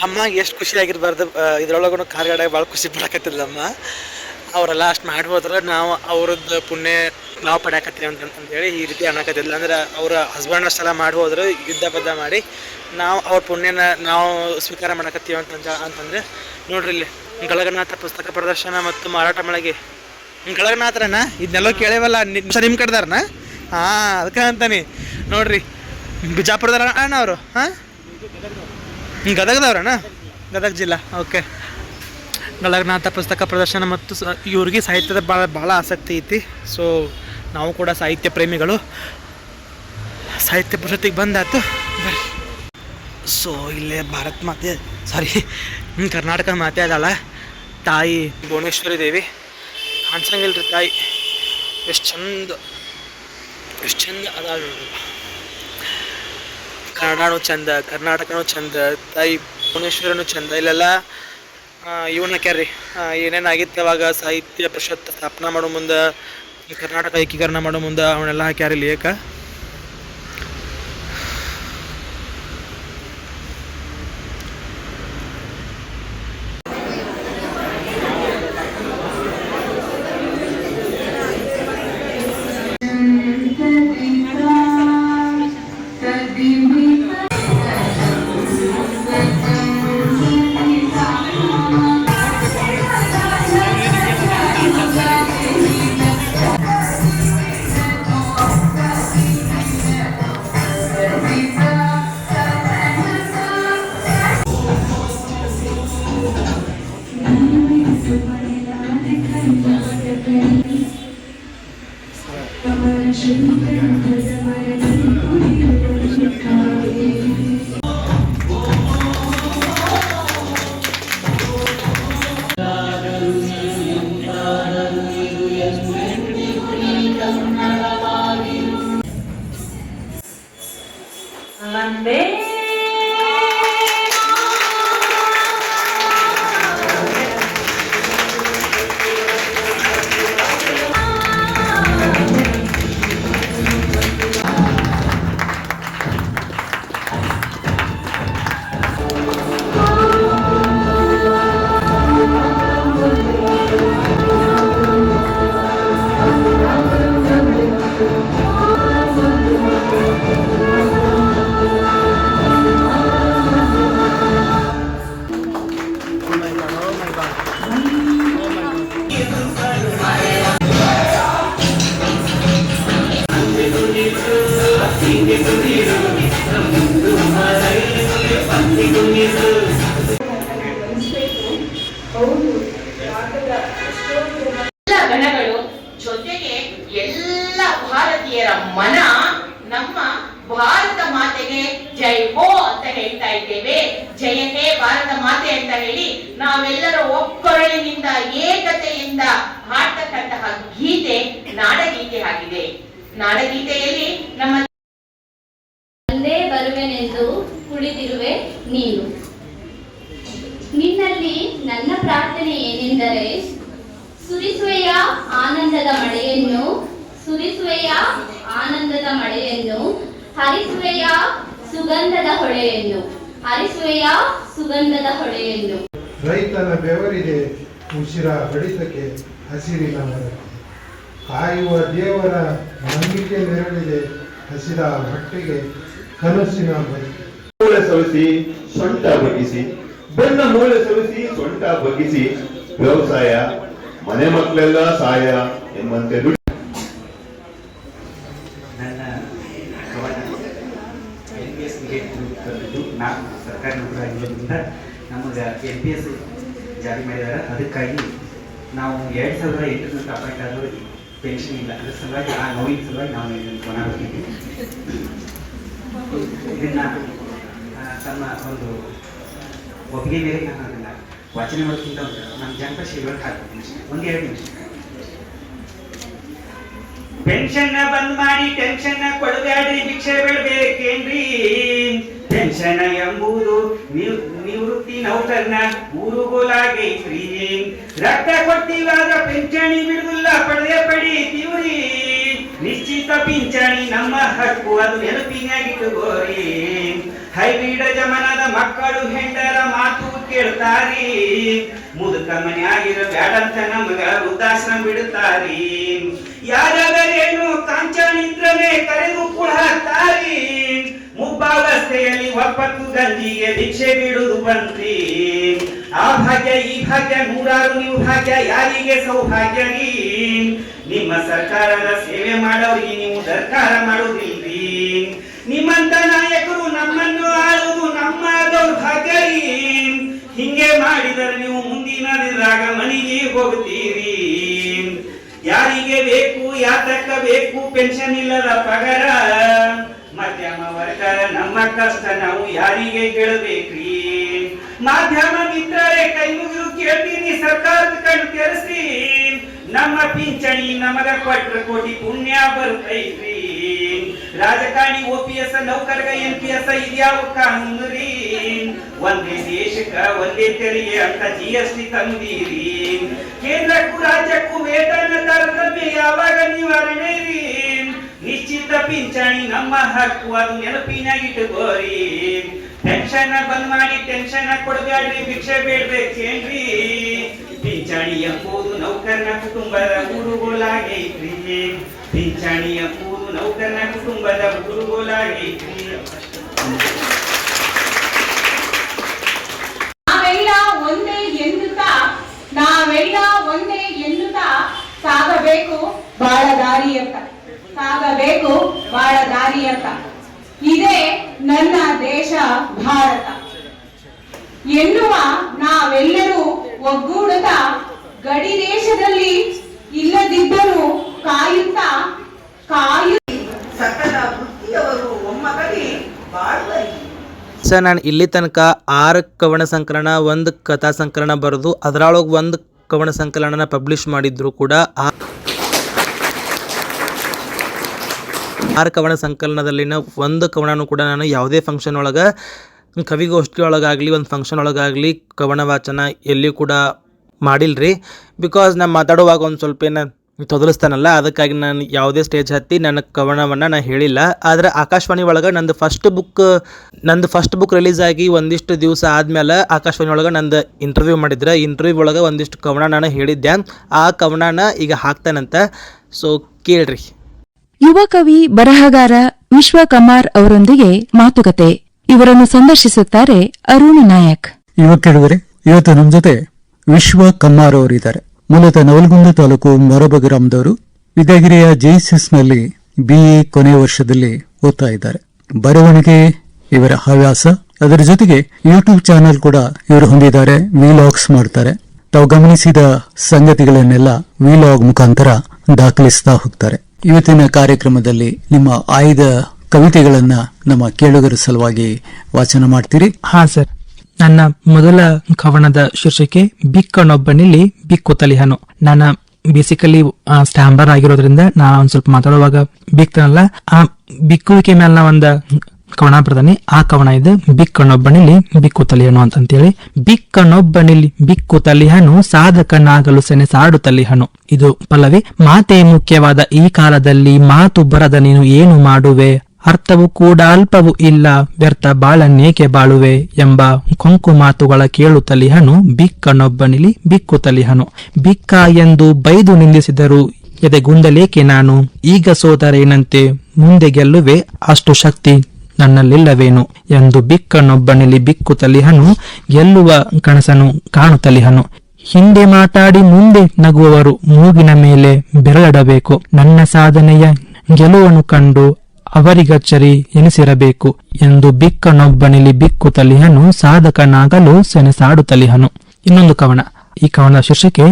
ಅಮ್ಮಗೆ ಎಷ್ಟು ಖುಷಿ ಆಗಿರಬಾರ್ದು. ಇದ್ರೊಳಗೂ ಕಾರ್ಗಾಡಾಗ ಭಾಳ ಖುಷಿ ಪಡಕತ್ತಿಲ್ಲಮ್ಮ. ಅವರೆಲ್ಲ ಅಷ್ಟು ಮಾಡಿ ಹೋದ್ರೆ ನಾವು ಅವ್ರದ್ದು ಪುಣ್ಯ ನಾವು ಪಡ್ಯಾಕತ್ತೀವಿ ಅಂತಂತೇಳಿ ಈ ರೀತಿ ಅನ್ನಕತ್ತಿಲ್ಲ. ಅಂದ್ರೆ ಅವ್ರ ಹಸ್ಬೆಂಡ್ ಅಷ್ಟೆಲ್ಲ ಮಾಡಿ ಹೋದ್ರೆ ಯುದ್ಧ ಬದ್ಧ ಮಾಡಿ ನಾವು ಅವ್ರ ಪುಣ್ಯನ ನಾವು ಸ್ವೀಕಾರ ಮಾಡಕತ್ತೀವಿ ಅಂತಂದರೆ ನೋಡ್ರಿ ಇಲ್ಲಿ ಗಳಗನಾಥ ಪುಸ್ತಕ ಪ್ರದರ್ಶನ ಮತ್ತು ಮಾರಾಟ ಮಳಿಗೆ. ಗಳಗನಾಥರನ ಇದನ್ನೆಲ್ಲ ಕೇಳೇವಲ್ಲ ನಿಮ್ಮ ಕಡೆದಾರನ? ಹಾಂ ಅದಕ್ಕೆ ಅಂತಾನೆ ನೋಡ್ರಿ, ಬಿಜಾಪುರದಾರ ಅಣ್ಣ ಅವರು. ಹಾಂ ಗದಗದವ್ರಣ್ಣ, ಗದಗ ಜಿಲ್ಲಾ. ಓಕೆ, ಗಳಗನಾಥ ಪುಸ್ತಕ ಪ್ರದರ್ಶನ ಮತ್ತು ಇವ್ರಿಗೆ ಸಾಹಿತ್ಯದ ಭಾಳ ಆಸಕ್ತಿ ಐತಿ. ಸೊ ನಾವು ಕೂಡ ಸಾಹಿತ್ಯ ಪ್ರೇಮಿಗಳು, ಸಾಹಿತ್ಯ ಪರಿಷತ್ತಿಗೆ ಬಂದಾತು ಬರ್ರಿ. ಸೊ ಇಲ್ಲೇ ಭಾರತ್ ಮಾತೆ ಕರ್ನಾಟಕ ಮಾತೆ ಅದಾಳ ತಾಯಿ ಭುವನೇಶ್ವರಿ ದೇವಿ. ಕಾಣಿಸಂಗಿಲ್ರಿ ತಾಯಿ, ಎಷ್ಟು ಚಂದ ಅದಾಳ ನೋಡ್ರಿ. ಕನ್ನಡನೂ ಚಂದ, ಕರ್ನಾಟಕನೂ ಚಂದ, ತಾಯಿ ಭುವನೇಶ್ವರನೂ ಚಂದ. ಇಲ್ಲೆಲ್ಲ ಇವನ್ನ ಹಾಕ್ಯಾರ್ರಿ ಏನೇನಾಗಿತ್ತು ಅವಾಗ ಸಾಹಿತ್ಯ ಪರಿಷತ್ ಸ್ಥಾಪನಾ ಮಾಡೋ ಮುಂದೆ, ಕರ್ನಾಟಕ ಏಕೀಕರಣ ಮಾಡೋ ಮುಂದೆ ಅವನ್ನೆಲ್ಲ ಹಾಕ್ಯಾರಿ ಲೇಖ. ಎಲ್ಲ ಗಣಗಳು ಜೊತೆಗೆ ಎಲ್ಲ ಭಾರತೀಯರ ಮನ ನಮ್ಮ ಭಾರತ ಮಾತೆಗೆ ಜೈ ಹೋ ಅಂತ ಹೇಳ್ತಾ ಇದ್ದೇವೆ. ಜಯ ಹೇ ಭಾರತ ಮಾತೆ ಅಂತ ಹೇಳಿ ನಾವೆಲ್ಲರೂ ಒಕ್ಕೊರಳಿನಿಂದ ಏಕತೆಯಿಂದ ಹಾಡ್ತಕ್ಕಂತಹ ಗೀತೆ ನಾಡಗೀತೆ ಆಗಿದೆ. ನಾಡಗೀತೆಯಲ್ಲಿ ನಮ್ಮ ಅಲ್ಲೇ ಬರುವೆನೆಂದು ಕುಳಿತಿರುವೆ ನೀನು. ನಿನ್ನಲ್ಲಿ ನನ್ನ ಪ್ರಾರ್ಥನೆ ಏನೆಂದರೆ ಸುರಿಸುವೆಯ ಆನಂದದ ಮಳೆಯನ್ನು, ಸುರಿಸುವೆಯ ಆನಂದದ ಮಳೆಯನ್ನು, ಹರಿಸುವೆಯ ಸುಗಂಧದ ಹೊಳೆಯನ್ನು, ಹರಿಸುವೆಯ ಸುಗಂಧದ ಹೊಳೆಯನ್ನು. ರೈತನ ಬೆವರಿಗೆ ಉಸಿರ ಬಡಿತಕ್ಕೆ ಹಸಿರಿನ ಮರಕ್ಕೆ, ಕಾಯುವ ದೇವರ ನಂಬಿಕೆ ನೆರಳಿಗೆ ಹಸಿರ ಹೊಟ್ಟೆಗೆ ಕನಸಿನ ಬದುಕು. ಮೂಳೆ ಸವಿಸಿ ಸೊಂಟ ಬಗ್ಗಿಸಿ, ಬೆನ್ನ ಮೂಳೆ ಸವಿಸಿ ಸೊಂಟ ಬಗ್ಗಿಸಿ, ವ್ಯವಸಾಯ ಮನೆ ಮಕ್ಕಳೆಲ್ಲ ಸಹಾಯ ಎಂಬಂತೆ ನನ್ನ NPS ಕಲಿತು ನಾನು ಸರ್ಕಾರಿ ನೌಕರ ಆಗಿರೋದ್ರಿಂದ ನಮಗೆ NPS ಜಾರಿ ಮಾಡಿದ್ದಾರೆ. ಅದಕ್ಕಾಗಿ ನಾವು 2008 ಅಪಾಯಿಂಟ್ ಆದರೂ ಪೆನ್ಷನ್ ಇಲ್ಲ. ಅದ್ರ ಸಲುವಾಗಿ ಆ ನೋವಿನ ಸಲುವಾಗಿ ನಾವು ಇದನ್ನು ಕೊನಾಡ್ತೀವಿ. ಇದನ್ನ ತಮ್ಮ ಒಂದು ಒಪ್ಪಿಗೆ ಮೇಲೆ ನಾನು ಅದನ್ನು ವಾಚನೆ ಮಾಡೋಕ್ಕಿಂತ ನಮ್ಮ ಜನತಾ ಶಿಬಿರಕ್ಕೆ ಹಾಕ್ತೀನಿ. 1-2 ನಿಮಿಷ. ಪೆನ್ಷನ್ ಬಂದ್ ಮಾಡಿ ಟೆನ್ಷನ್ ಕೊಡಬೇಡ್ರಿ, ಭಿಕ್ಷೆ ಬಿಡ್ಬೇಕೇನ್ರಿ. ಪೆನ್ಷನ್ ಎಂಬುದು ನಿವೃತ್ತಿ ನೌಕರನ ಊರುಗೋಲಾಗೈತ್ರಿ. ರಕ್ತ ಕೊಡ್ತೀವಾದ ಪಿಂಚಣಿ ಬಿಡುದಿಲ್ಲ, ಪಡೆದೇ ಪಡೀತೀವ್ರಿ. ನಿಶ್ಚಿತ ಪಿಂಚಣಿ ನಮ್ಮ ಹಕ್ಕು, ಅದು ನೆನಪಿನಾಗಿಟ್ಟುಕೋರಿ. ಹೈಬ್ರಿಡ್ ಜಮನದ ಮಕ್ಕಳು ಹೆಂಡರ ಮಾತು ಕೇಳ್ತಾರಿ. ಮುದುಕ ಮನೆಯಾಗಿರ ಬ್ಯಾಡಂತ ನಮಗ ವೃದ್ಧಾಶ್ರಮ ಬಿಡುತ್ತಾರಿ. ಯಾರಾದರೇನು ಕಾಂಚನಿದ್ರನೆ ಕರೆದು ಕುಳಾತಾರಿ. ಮುಬ್ಬಾವಸ್ಥೆಯಲ್ಲಿ ಒಪ್ಪತ್ತು ಗಂಜಿಗೆ ಭಿಕ್ಷೆ ಬಿಡುವುದು ಬಂತ್ರಿ. ಆ ಭಾಗ್ಯ ಈ ಭಾಗ್ಯ ನೂರಾರು ನೀವು ಭಾಗ್ಯ, ಯಾರಿಗೆ ಸೌಭಾಗ್ಯ ರೀ. ನಿಮ್ಮ ಸರ್ಕಾರದ ಸೇವೆ ಮಾಡೋರಿಗೆ ನೀವು ಸರ್ಕಾರ ಮಾಡೋದಿಲ್ರಿ. ನಿಮ್ಮಂತ ನಾಯಕರು ನಮ್ಮನ್ನು ಆಳುವುದು ನಮ್ಮ ದೌರ್ಭಾಗ್ಯ ರೀ. ಹಿಂಗೆ ಮಾಡಿದರೆ ನೀವು ಮುಂದಿನ ದಿನದಾಗ ಮನೆಗೆ ಹೋಗ್ತೀರಿ. ಯಾರಿಗೆ ಬೇಕು ಯಾತಕ್ಕ ಬೇಕು ಪೆನ್ಷನ್ ಇಲ್ಲದ ಪಗಾರ. ಮಧ್ಯಮ ವರ್ಗದ ನಮ್ಮ ಕಷ್ಟ ನಾವು ಯಾರಿಗೆ ಕೇಳಬೇಕ್ರಿ. ಮಾಧ್ಯಮ ಮಿತ್ರರೇ ಕೈ ಮುಗಿದು ಕೇಳ್ತೀನಿ, ಸರ್ಕಾರದ ಕಣ್ಣು ತೆರೆಸ್ರಿ. ನಮ್ಮ ಪಿಂಚಣಿ ನಮಗ ಕೊಟ್ರ ಕೋಟಿ ಪುಣ್ಯ ಬರ್ತೈತ್ರಿ. ರಾಜಕಾರಣಿ OPS ನೌಕರಗ NPS ಇದ್ಯಾವ ಕಾನೂನು ರೀ. ಒಂದೇ ದೇಶಕ್ಕ ಒಂದೇ ತೆರಿಗೆ ಅಂತ GST ತಂದೀರಿ. ಕೇಂದ್ರಕ್ಕೂ ರಾಜ್ಯಕ್ಕೂ ವೇತನ ತಾರತಮ್ಯ ಯಾವಾಗ ನಿವಾರಣೆ ರೀ. ನಿಶ್ಚಿತ ಪಿಂಚಣಿ ನಮ್ಮ ಹಕ್ಕು, ಅದು ನೆನಪಿನಾಗಿಟ್ಟುಕೋರಿ. ಟೆನ್ಷನ್ ಬಂದ್ ಮಾಡಿ ಟೆನ್ಷನ್ ಕೊಡಬೇಡ್ರಿ, ಭಿಕ್ಷೆ ಬೇಡ್ಬೇಕೇನ್ರಿ. ಪಿಂಚಣಿ ಎಂಬುದು ನೌಕರನ ಕುಟುಂಬದ ಊರುಗೋಲಾಗೈತ್ರಿ. ಪಿಂಚಣಿ ಎಂಬುದು ನೌಕರನ ಕುಟುಂಬದ ಊರುಗೋಲಾಗೈತ್ರಿ. ನಾವೆಲ್ಲ ಒಂದೇ ಎನ್ನುತ್ತಾ, ನಾವೆಲ್ಲ ಒಂದೇ ಎನ್ನುತ್ತಾ ಸಾಗಬೇಕು ಬಾಳ ದಾರಿಯತ್ತ, ಸಾಗಬೇಕು ಬಾಳ ದಾರಿಯತ್ತ. ಇದೇ ನನ್ನ ದೇಶ ಭಾರತ ಎನ್ನುವ ನಾವೆಲ್ಲರೂ ಒಗ್ಗೂಡುತ್ತಾ ಗಡಿ ದೇಶದಲ್ಲಿ ಇಲ್ಲದಿದ್ದರೂ ಕಾಯುತ್ತಾ ಫ್ರೆಂಡ್ಸ, ನಾನು ಇಲ್ಲಿ ತನಕ 6 ಕವನ ಸಂಕಲನ, 1 ಕಥಾ ಸಂಕಲನ ಬರೆದು ಅದರೊಳಗೆ 1 ಕವನ ಸಂಕಲನನ ಪಬ್ಲಿಷ್ ಮಾಡಿದ್ರು ಕೂಡ 6 ಕವನ ಸಂಕಲನದಲ್ಲಿನ 1 ಕವನನೂ ಕೂಡ ನಾನು ಯಾವುದೇ ಫಂಕ್ಷನ್ ಒಳಗೆ, ಕವಿಗೋಷ್ಠಿ ಒಳಗಾಗಲಿ, ಒಂದು ಫಂಕ್ಷನ್ ಒಳಗಾಗಲಿ ಕವನ ವಾಚನ ಎಲ್ಲಿ ಕೂಡ ಮಾಡಿಲ್ರಿ. ಬಿಕಾಸ್ ನಾನು ಮಾತಾಡುವಾಗ ಒಂದು ಸ್ವಲ್ಪ ತೊದಲಿಸ್ತಾನಲ್ಲ, ಅದಕ್ಕಾಗಿ ನಾನು ಯಾವುದೇ ಸ್ಟೇಜ್ ಹತ್ತಿ ನನ್ನ ಕವನವನ್ನು ನಾನು ಹೇಳಿಲ್ಲ. ಆದರೆ ಆಕಾಶವಾಣಿ ಒಳಗೆ ನಂದು ಫಸ್ಟ್ ಬುಕ್ ರಿಲೀಸ್ ಆಗಿ ಒಂದಿಷ್ಟು ದಿವಸ ಆದಮೇಲೆ ಆಕಾಶವಾಣಿ ಒಳಗೆ ನಂದು ಇಂಟರ್ವ್ಯೂ ಮಾಡಿದ್ರೆ, ಇಂಟರ್ವ್ಯೂ ಒಳಗೆ ಒಂದಿಷ್ಟು ಕವನ ನಾನು ಹೇಳಿದ್ದೆ. ಆ ಕವನನ ಈಗ ಹಾಕ್ತಾನಂತ, ಸೊ ಕೇಳ್ರಿ. ಯುವ ಕವಿ ಬರಹಗಾರ ವಿಶ್ವ ಕಮಾರ್ ಅವರೊಂದಿಗೆ ಮಾತುಕತೆ. ಇವರನ್ನು ಸಂದರ್ಶಿಸುತ್ತಾರೆ ಅರುಣ್ ನಾಯಕ್. ಯುವಕರುವರೆ, ಇವತ್ತು ನಮ್ಮ ಜೊತೆ ವಿಶ್ವ ಕಮ್ಮಾರ್ ಅವರಿದ್ದಾರೆ. ಮೂಲತಃ ನವಲಗುಂದ ತಾಲೂಕು ಮೊರಬ ಗ್ರಾಮದವರು. ವಿದ್ಯಾಗಿರಿಯ ಜೆಎಸ್ಎಸ್ ನಲ್ಲಿ BA ಕೊನೆಯ ವರ್ಷದಲ್ಲಿ ಓದ್ತಾ ಇದ್ದಾರೆ. ಬರವಣಿಗೆ ಇವರ ಹವ್ಯಾಸ. ಅದರ ಜೊತೆಗೆ ಯೂಟ್ಯೂಬ್ ಚಾನೆಲ್ ಕೂಡ ಇವರು ಹೊಂದಿದ್ದಾರೆ. ವಿಲಾಗ್ಸ್ ಮಾಡ್ತಾರೆ. ತಾವು ಗಮನಿಸಿದ ಸಂಗತಿಗಳನ್ನೆಲ್ಲ ವಿಲಾಗ್ ಮುಖಾಂತರ ದಾಖಲಿಸ್ತಾ ಹೋಗ್ತಾರೆ. ಇವತ್ತಿನ ಕಾರ್ಯಕ್ರಮದಲ್ಲಿ ನಿಮ್ಮ ಆಯ್ದ ಕವಿತೆಗಳನ್ನ ನಮ್ಮ ಕೇಳುಗರ ಸಲುವಾಗಿ ವಾಚನ ಮಾಡ್ತೀರಿ? ಹಾ ಸರ್. ನನ್ನ ಮೊದಲ ಕವನದ ಶೀರ್ಷಿಕೆ ಬಿಕ್ಕನೊಬ್ಬನಿಲ್ಲಿ ಬಿಕ್ಕು ತಲಿಹನು. ನಾನು ಬೇಸಿಕಲಿ ಸ್ಟ್ಯಾಂಬರ್ ಆಗಿರೋದ್ರಿಂದ ನಾನು ಒಂದ್ ಸ್ವಲ್ಪ ಮಾತಾಡುವಾಗ ಬಿಕ್ತಾನಲ್ಲ, ಆ ಬಿಕ್ಕುವಿಕೆ ಮೇಲೆ ನಾ ಒಂದು ಕವನ ಬರ್ತಾನೆ. ಆ ಕವನ ಇದು ಬಿಕ್ಕನೊಬ್ಬನಿಲ್ಲಿ ಬಿಕ್ಕು ತಲಿಹನು ಅಂತಂತೇಳಿ. ಬಿಕ್ಕನೊಬ್ಬನಿಲ್ಲಿ ಬಿಕ್ಕು ತಲಿಹನು, ಸಾಧಕನಾಗಲು ಸೆಣಸಾಡು ತಲಿಹನು. ಇದು ಪಲ್ಲವಿ. ಮಾತೇ ಮುಖ್ಯವಾದ ಈ ಕಾಲದಲ್ಲಿ ಮಾತು ಬರದ ನೀನು ಏನು ಮಾಡುವೆ, ಅರ್ಥವು ಕೂಡ ಅಲ್ಪವೂ ಇಲ್ಲ, ವ್ಯರ್ಥ ಬಾಳನ್ನೇಕೆ ಬಾಳುವೆ ಎಂಬ ಕೊಂಕು ಮಾತುಗಳ ಕೇಳು ತಲಿಹನು. ಬಿಕ್ಕನೊಬ್ಬನಿಲಿ ಬಿಕ್ಕು ತಲಿಹನು. ಬಿಕ್ಕ ಎಂದು ಬೈದು ನಿಂದಿಸಿದರು ಎದೆಗುಂದಲೇಕೆ ನಾನು, ಈಗ ಸೋದರೇನಂತೆ ಮುಂದೆ ಗೆಲ್ಲುವೆ, ಅಷ್ಟು ಶಕ್ತಿ ನನ್ನಲ್ಲಿಲ್ಲವೇನು ಎಂದು ಬಿಕ್ಕನೊಬ್ಬನಿಲಿ ಬಿಕ್ಕು ತಲಿಹನು. ಗೆಲ್ಲುವ ಕನಸನು ಕಾಣು ತಲಿಹನು. ಹಿಂದೆ ಮಾತಾಡಿ ಮುಂದೆ ನಗುವವರು ಮೂಗಿನ ಮೇಲೆ ಬೆರಳಡಬೇಕು, ನನ್ನ ಸಾಧನೆಯ ಗೆಲುವನ್ನು ಕಂಡು ಅವರಿಗಚ್ಚರಿ ಎನಿಸಿರಬೇಕು ಎಂದು ಬಿಕ್ಕನೊಬ್ಬನಿಲಿ ಬಿಕ್ಕು ತಲಿಹನು. ಸಾಧಕನಾಗಲು ಸೆಣಸಾಡು ತಲಿಹನು. ಇನ್ನೊಂದು ಕವನ. ಈ ಕವನದ ಶೀರ್ಷಿಕೆ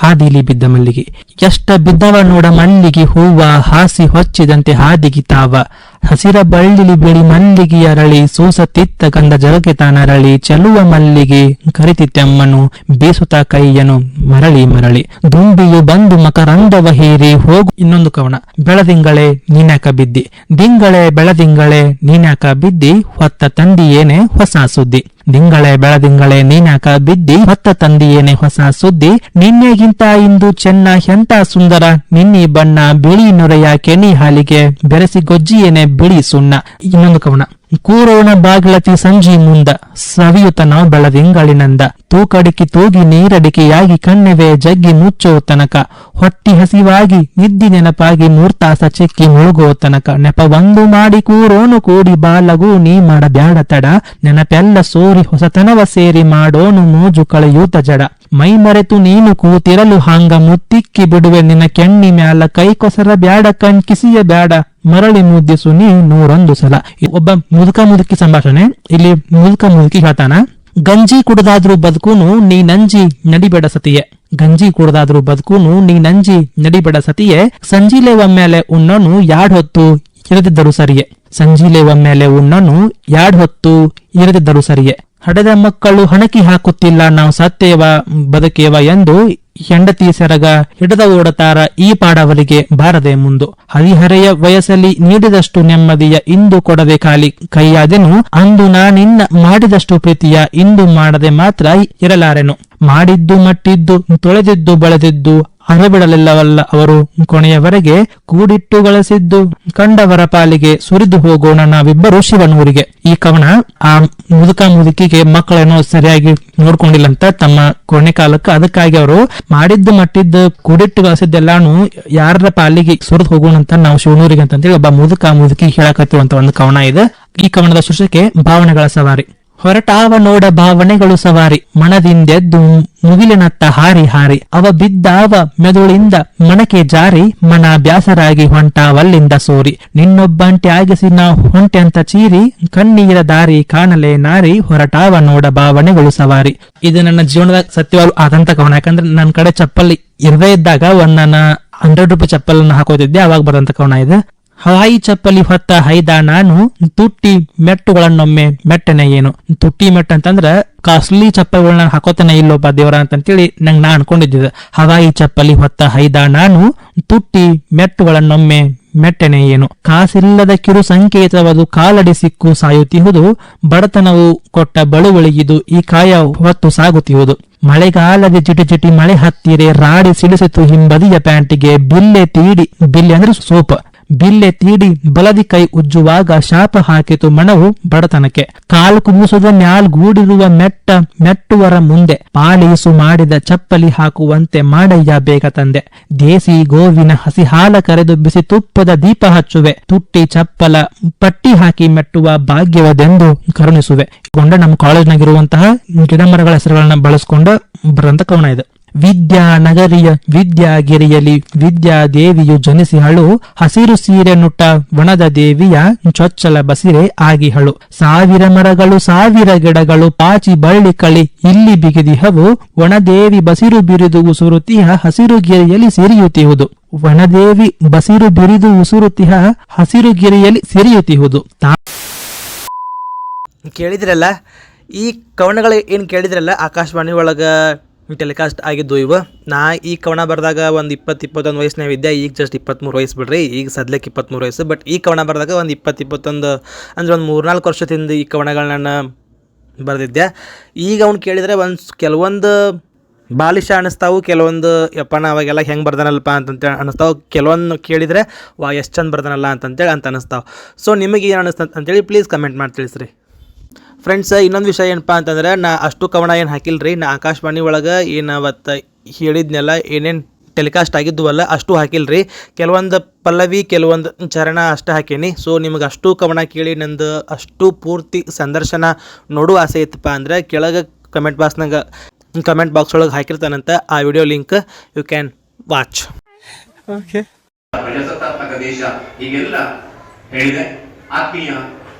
ಹಾದಿಲಿ ಬಿದ್ದ ಮಲ್ಲಿಗೆ. ಎಷ್ಟ ಬಿದ್ದವ ನೋಡ ಮಲ್ಲಿಗೆ ಹೂವ, ಹಾಸಿ ಹೊಚ್ಚಿದಂತೆ ಹಾದಿಗಿ ತಾವ, ಹಸಿರ ಬಳ್ಳಿಲಿ ಬಿಳಿ ಮಲ್ಲಿಗೆ ಅರಳಿ, ಸೂಸತಿತ್ತ ಗಂಧ ಜರಕೆ ತಾನರಳಿ, ಚೆಲುವ ಮಲ್ಲಿಗೆ ಕರಿತಿತ್ತೆಮ್ಮನು ಬೀಸುತ್ತ ಕೈಯನು ಮರಳಿ ಮರಳಿ, ದುಂಬಿಯು ಬಂದು ಮಕರಂದವ ಹೀರಿ ಹೋಗು. ಇನ್ನೊಂದು ಕವನ. ಬೆಳದಿಂಗಳೇ ನೀನ್ಯಾಕ ಬಿದ್ದಿ, ದಿಂಗಳೇ ಬೆಳದಿಂಗಳೇ ನೀನ್ಯಾಕ ಬಿದ್ದಿ, ಹೊತ್ತ ತಂದಿಯೇನೆ ಹೊಸ ಸುದ್ದಿ. ದಿಂಗಳೇ ಬೆಳದಿಂಗಳೇ ನೀನ್ಯಾಕ ಬಿದ್ದಿ, ಹೊತ್ತ ತಂದಿಯೇನೆ ಹೊಸ ಸುದ್ದಿ. ನಿನ್ನೆಗಿಂತ ಇಂದು ಚೆನ್ನ ಎಂತ ಸುಂದರ, ನಿನ್ನಿ ಬಣ್ಣ ಬಿಳಿ ನೊರೆಯ ಕೆನಿ ಹಾಲಿಗೆ ಬೆರೆಸಿ ಗೊಜ್ಜಿಯೇನೆ ಬಿಳಿ ಸುಣ್ಣ. ಇನ್ನೊಂದು ಕವನ. ಕೂರೋಣ ಬಾಗಿಲತಿ ಸಂಜಿ ಮುಂದ, ಸವಿಯುತ ನಾವು ಬೆಳದಿಂಗಳಿನಂದ, ತೂಕಡಿಕಿ ತೂಗಿ ನೀರಡಿಕೆಯಾಗಿ ಕಣ್ಣೆವೆ ಜಗ್ಗಿ ಮುಚ್ಚೋ ತನಕ, ಹೊಟ್ಟಿ ಹಸಿವಾಗಿ ನಿದ್ದಿ ನೆನಪಾಗಿ ಮೂರ್ತಾಸ ಚೆಕ್ಕಿ ಮುಳುಗೋ ತನಕ, ನೆಪವೊಂದು ಮಾಡಿ ಕೂರೋನು ಕೂಡಿ ಬಾಲಗೂ ನೀ ಮಾಡಬ್ಯಾಡ ತಡ, ನೆನಪೆಲ್ಲ ಸೋರಿ ಹೊಸತನವ ಸೇರಿ ಮಾಡೋನು ಮೋಜು ಕಳೆಯೂತ ಜಡ, ಮೈ ಮರೆತು ನೀನು ಕೂತಿರಲು ಹಾಂಗ ಮುತ್ತಿಕ್ಕಿ ಬಿಡುವೆ ನಿನ್ನ ಕೆಣ್ಣಿ ಮ್ಯಾಲ, ಕೈ ಕೊಸರ ಬ್ಯಾಡ ಕಣ್ ಕಿಸಿಯ ಬ್ಯಾಡ ಮರಳಿ ಮುದ್ದಿಸು ನೀ 101 ಸಲ. ಒಬ್ಬ ಮುದುಕ ಮುದುಕಿ ಸಂಭಾಷಣೆ. ಇಲ್ಲಿ ಮುದುಕ ಮುದುಕಿ ಹೇಳ್ತಾನ, ಗಂಜಿ ಕುಡದಾದ್ರೂ ಬದುಕೂನು ನೀ ನಂಜಿ ನಡಿಬೇಡ ಸತಿಯೇ, ಗಂಜಿ ಕುಡದಾದ್ರೂ ಬದುಕೂನು ನೀ ನಂಜಿ ನಡಿಬೇಡ ಸತಿಯೇ, ಸಂಜೀಲೆ ಒಮ್ಮೆಲೆ ಉಣ್ಣನು 2 ಹೊತ್ತು ಇರದಿದ್ದರು ಸರಿಯೇ, ಸಂಜೀಲೆ ಒಮ್ಮೆಲೆ ಉಣ್ಣನು 2 ಹೊತ್ತು ಇರದಿದ್ದರು ಸರಿಯೇ, ಹಡೆದ ಮಕ್ಕಳು ಹಣಕಿ ಹಾಕುತ್ತಿಲ್ಲ ನಾವು ಸತ್ತೇವ ಬದುಕೇವ ಎಂದು ಹೆಂಡತಿ ಸೆರಗ ಹಿಡದ ಓಡತಾರ ಈ ಪಾಡವರಿಗೆ ಬಾರದೆ ಮುಂದು, ಹರಿಹರೆಯ ವಯಸ್ಸಲ್ಲಿ ನೀಡಿದಷ್ಟು ನೆಮ್ಮದಿಯ ಇಂದು ಕೊಡದೆ ಖಾಲಿ ಕೈಯಾದೆನು, ಅಂದು ನಾನಿನ್ನ ಮಾಡಿದಷ್ಟು ಪ್ರೀತಿಯ ಇಂದು ಮಾಡದೆ ಮಾತ್ರ ಇರಲಾರೆನು, ಮಾಡಿದ್ದು ಮಟ್ಟಿದ್ದು ತೊಳೆದಿದ್ದು ಬಳದಿದ್ದು ಅರಬಿಡಲಿಲ್ಲವಲ್ಲ ಅವರು ಕೊನೆಯವರೆಗೆ, ಕೂಡಿಟ್ಟು ಗಳಿಸಿದ್ದು ಕಂಡವರ ಪಾಲಿಗೆ ಸುರಿದು ಹೋಗೋಣ ನಾವಿಬ್ಬರು ಶಿವನೂರಿಗೆ. ಈ ಕವನ ಆ ಮುದುಕ ಮುದುಕಿಗೆ ಮಕ್ಕಳೇನೋ ಸರಿಯಾಗಿ ನೋಡ್ಕೊಂಡಿಲ್ಲಂತ ತಮ್ಮ ಕೊನೆ ಕಾಲಕ್ಕೆ, ಅದಕ್ಕಾಗಿ ಅವರು ಮಾಡಿದ್ದು ಮಟ್ಟಿದ್ದು ಕೂಡಿಟ್ಟು ಗಳಿಸಿದ್ದೆಲ್ಲಾನು ಯಾರ ಪಾಲಿಗೆ ಸುರಿದು ಹೋಗೋಣ ಅಂತ ನಾವು ಶಿವನೂರಿಗೆ ಅಂತೇಳಿ ಒಬ್ಬ ಮುದುಕ ಮುದುಕಿ ಹೇಳಕತ್ತಿರುವಂತ ಒಂದು ಕವನ ಇದೆ. ಈ ಕವನದ ಶೀರ್ಷಿಕೆ ಭಾವನೆಗಳ ಸವಾರಿ. ಹೊರಟಾವ ನೋಡ ಭಾವನೆಗಳು ಸವಾರಿ, ಮನದಿಂದೆದ್ದು ಮುಗಿಲಿನತ್ತ ಹಾರಿ ಹಾರಿ, ಅವ ಬಿದ್ದಾವ ಮೆದುಳಿಂದ ಮನಕೆ ಜಾರಿ, ಮನ ಬ್ಯಾಸರಾಗಿ ಹೊಂಟಾವಲ್ಲಿಂದ ಸೋರಿ, ನಿನ್ನೊಬ್ಬಂಟೆ ಆಗಿಸಿ ನಾ ಹೊಂಟೆ ಅಂತ ಚೀರಿ, ಕಣ್ಣೀರ ದಾರಿ ಕಾಣಲೆ ನಾರಿ, ಹೊರಟಾವ ನೋಡ ಭಾವನೆಗಳು ಸವಾರಿ. ಇದು ನನ್ನ ಜೀವನದ ಸತ್ಯವಾದ ಆದಂತ ಕವನ. ಯಾಕಂದ್ರೆ ನನ್ನ ಕಡೆ ಚಪ್ಪಲ್ ಇರದೇ ಇದ್ದಾಗ ನನ್ನ 100 ರೂಪಾಯಿ ಚಪ್ಪಲ್ ಹಾಕೋತಿದ್ದೆ, ಅವಾಗ ಬರಂತ ಕವನ ಇದೆ. ಹವಾಯಿ ಚಪ್ಪಲಿ ಹೊತ್ತ ಹೈದ ನಾನು ತುಟ್ಟಿ ಮೆಟ್ಟುಗಳನ್ನೊಮ್ಮೆ ಮೆಟ್ಟನೆ ಏನು. ತುಟ್ಟಿ ಮೆಟ್ಟು ಅಂತಂದ್ರ ಕಾಸ್ಟ್ಲಿ ಚಪ್ಪಲಿಗಳನ್ನ ಹಾಕೋತೇನೆ ಇಲ್ಲೊಬ್ಬ ದೇವರ ಅಂತೇಳಿ ನಾ ಅನ್ಕೊಂಡಿದ್ದೆ. ಹವಾಯಿ ಚಪ್ಪಲಿ ಹೊತ್ತ ಹೈದ ನಾನು ತುಟ್ಟಿ ಮೆಟ್ಟುಗಳನ್ನೊಮ್ಮೆ ಮೆಟ್ಟನೆ ಏನು. ಕಾಸಿಲ್ಲದ ಕಿರು ಸಂಕೇತವದು ಕಾಲಡಿ ಸಿಕ್ಕು ಸಾಯುತ್ತಿಹುದು. ಬಡತನವು ಕೊಟ್ಟ ಬಳುವಳಿಗಿದು ಈ ಕಾಯ ಹೊತ್ತು ಸಾಗುತ್ತಿಹುದು. ಮಳೆಗಾಲದ ಚಿಟಿ ಚಿಟಿ ಮಳೆ ಹತ್ತಿರೆ ರಾಡಿ ಸಿಡಿಸಿತು ಹಿಂಬದಿಯ ಪ್ಯಾಂಟಿಗೆ. ಬಿಲ್ಲೆ ತೀಡಿ, ಬಿಲ್ಲೆ ಅಂದ್ರೆ ಸೋಪ್, ಬಿಲ್ಲೆ ತೀಡಿ ಬಲದಿ ಕೈ ಉಜ್ಜುವಾಗ ಶಾಪ ಹಾಕಿತು ಮಣವು ಬಡತನಕ್ಕೆ. ಕಾಲು ಕುಬುಸದ ಮ್ಯಾಲ್ಗೂಡಿರುವ ಮೆಟ್ಟುವರ ಮುಂದೆ ಪಾಲೀಸು ಮಾಡಿದ ಚಪ್ಪಲಿ ಹಾಕುವಂತೆ ಮಾಡಯ್ಯ ಬೇಗ ತಂದೆ. ದೇಸಿ ಗೋವಿನ ಹಸಿ ಹಾಲ ಕರೆದು ಬಿಸಿ ತುಪ್ಪದ ದೀಪ ಹಚ್ಚುವೆ. ತುಟ್ಟಿ ಚಪ್ಪಲ ಪಟ್ಟಿ ಹಾಕಿ ಮೆಟ್ಟುವ ಭಾಗ್ಯವದೆಂದು ಕರುಣಿಸುವೆ. ಕೊಂಡ ನಮ್ಮ ಕಾಲೇಜ್ನಾಗಿರುವಂತಹ ಗಿಡ ಮರಗಳ ಹೆಸರುಗಳನ್ನ ಬಳಸ್ಕೊಂಡ ಬರಂತ ಕವನ ಇದೆ. ವಿದ್ಯಾನಗರಿಯ ವಿದ್ಯಾಗಿರಿಯಲಿ ವಿದ್ಯಾದೇವಿಯು ಜನಿಸಿಹಳು. ಹಸಿರು ಸೀರೆ ನುಟ್ಟ ವನದ ದೇವಿಯ ಚೊಚ್ಚಲ ಬಸಿರೆ ಆಗಿಹಳು. ಸಾವಿರ ಮರಗಳು ಸಾವಿರ ಗಿಡಗಳು ಪಾಚಿ ಬಳ್ಳಿ ಕಳಿ ಇಲ್ಲಿ ಬಿಗಿದಿಹವು. ವನದೇವಿ ಬಸಿರು ಬಿರಿದು ಉಸುರುತಿಹ ಹಸಿರು ಗಿರಿಯಲ್ಲಿ ಸಿರಿಯುತ್ತಿಹುದು. ವನದೇವಿ ಬಸಿರು ಬಿರಿದು ಉಸುರುತಿಹ ಹಸಿರು ಗಿರಿಯಲ್ಲಿ ಸಿರಿಯುತ್ತಿಹುದು. ಕೇಳಿದ್ರಲ್ಲ ಈ ಕವನಗಳು ಏನು ಕೇಳಿದ್ರಲ್ಲ ಆಕಾಶವಾಣಿ ಒಳಗೆ ಟೆಲಿಕಾಸ್ಟ್ ಆಗಿದ್ದು ಇವು. ನಾ ಈ ಕವನ ಬರೆದಾಗ ಒಂದು 20-21 ವಯಸ್ಸಿನಾಗ ಇದ್ದೆ. ಈಗ ಜಸ್ಟ್ 23 ವಯಸ್ಸು ಬಿಡ್ರಿ, ಈಗ ಸದ್ಯಕ್ಕೆ 23 ವಯಸ್ಸು. ಬಟ್ ಈ ಕವನ ಬರೆದಾಗ ಒಂದು 20-21 ಅಂದರೆ ಒಂದು 3-4 ವರ್ಷದಿಂದ ಈ ಕವನಗಳನ್ನ ಬರೆದಿದ್ದೆ. ಈಗ ಅವ್ನು ಕೇಳಿದರೆ ಕೆಲವೊಂದು ಬಾಲಿಶ ಅನ್ನಿಸ್ತಾವು, ಕೆಲವೊಂದು ಯಪ್ಪನ ಅವಾಗೆಲ್ಲ ಹೆಂಗೆ ಬರ್ದಾನಲ್ಪ ಅಂತಂತೇಳಿ ಅನ್ನಿಸ್ತಾವೆ. ಕೆಲವೊಂದು ಕೇಳಿದರೆ ಎಷ್ಟು ಚಂದ ಬರ್ದಾನಲ್ಲ ಅಂತಂತೇಳಿ ಅನ್ನಿಸ್ತಾವೆ. ಸೊ ನಿಮಗೆ ಏನು ಅನ್ನಿಸ್ತ ಅಂತೇಳಿ ಪ್ಲೀಸ್ ಕಮೆಂಟ್ ಮಾಡಿ ತಿಳಿಸ್ರಿ ಫ್ರೆಂಡ್ಸ್. ಇನ್ನೊಂದು ವಿಷಯ ಏನಪ್ಪ ಅಂತಂದ್ರೆ, ನಾ ಅಷ್ಟು ಕವನ ಏನು ಹಾಕಿಲ್ರಿ. ನಾ ಆಕಾಶವಾಣಿ ಒಳಗೆ ಏನು ಅವತ್ತು ಹೇಳಿದ್ನೆಲ್ಲ ಏನೇನು ಟೆಲಿಕಾಸ್ಟ್ ಆಗಿದ್ವಲ್ಲ ಅಷ್ಟು ಹಾಕಿಲ್ರಿ. ಕೆಲವೊಂದು ಪಲ್ಲವಿ ಕೆಲವೊಂದು ಚರಣ ಅಷ್ಟೇ ಹಾಕೀನಿ. ಸೊ ನಿಮಗೆ ಅಷ್ಟು ಕವನ ಕೇಳಿ ನಂದು ಅಷ್ಟು ಪೂರ್ತಿ ಸಂದರ್ಶನ ನೋಡೋ ಆಸೆ ಇತ್ತಪ್ಪ ಅಂದರೆ ಕೆಳಗೆ ಕಮೆಂಟ್ ಬಾಕ್ಸ್ ಒಳಗೆ ಹಾಕಿರ್ತಾನಂತ ಆ video link you can watch. Okay, ಪ್ರಜಾಸತ್ತಾತ್ಮಕ ದೇಶ ಹೀಗೆಲ್ಲ ಹೇಳಿದೆ. ಆತ್ಮೀಯ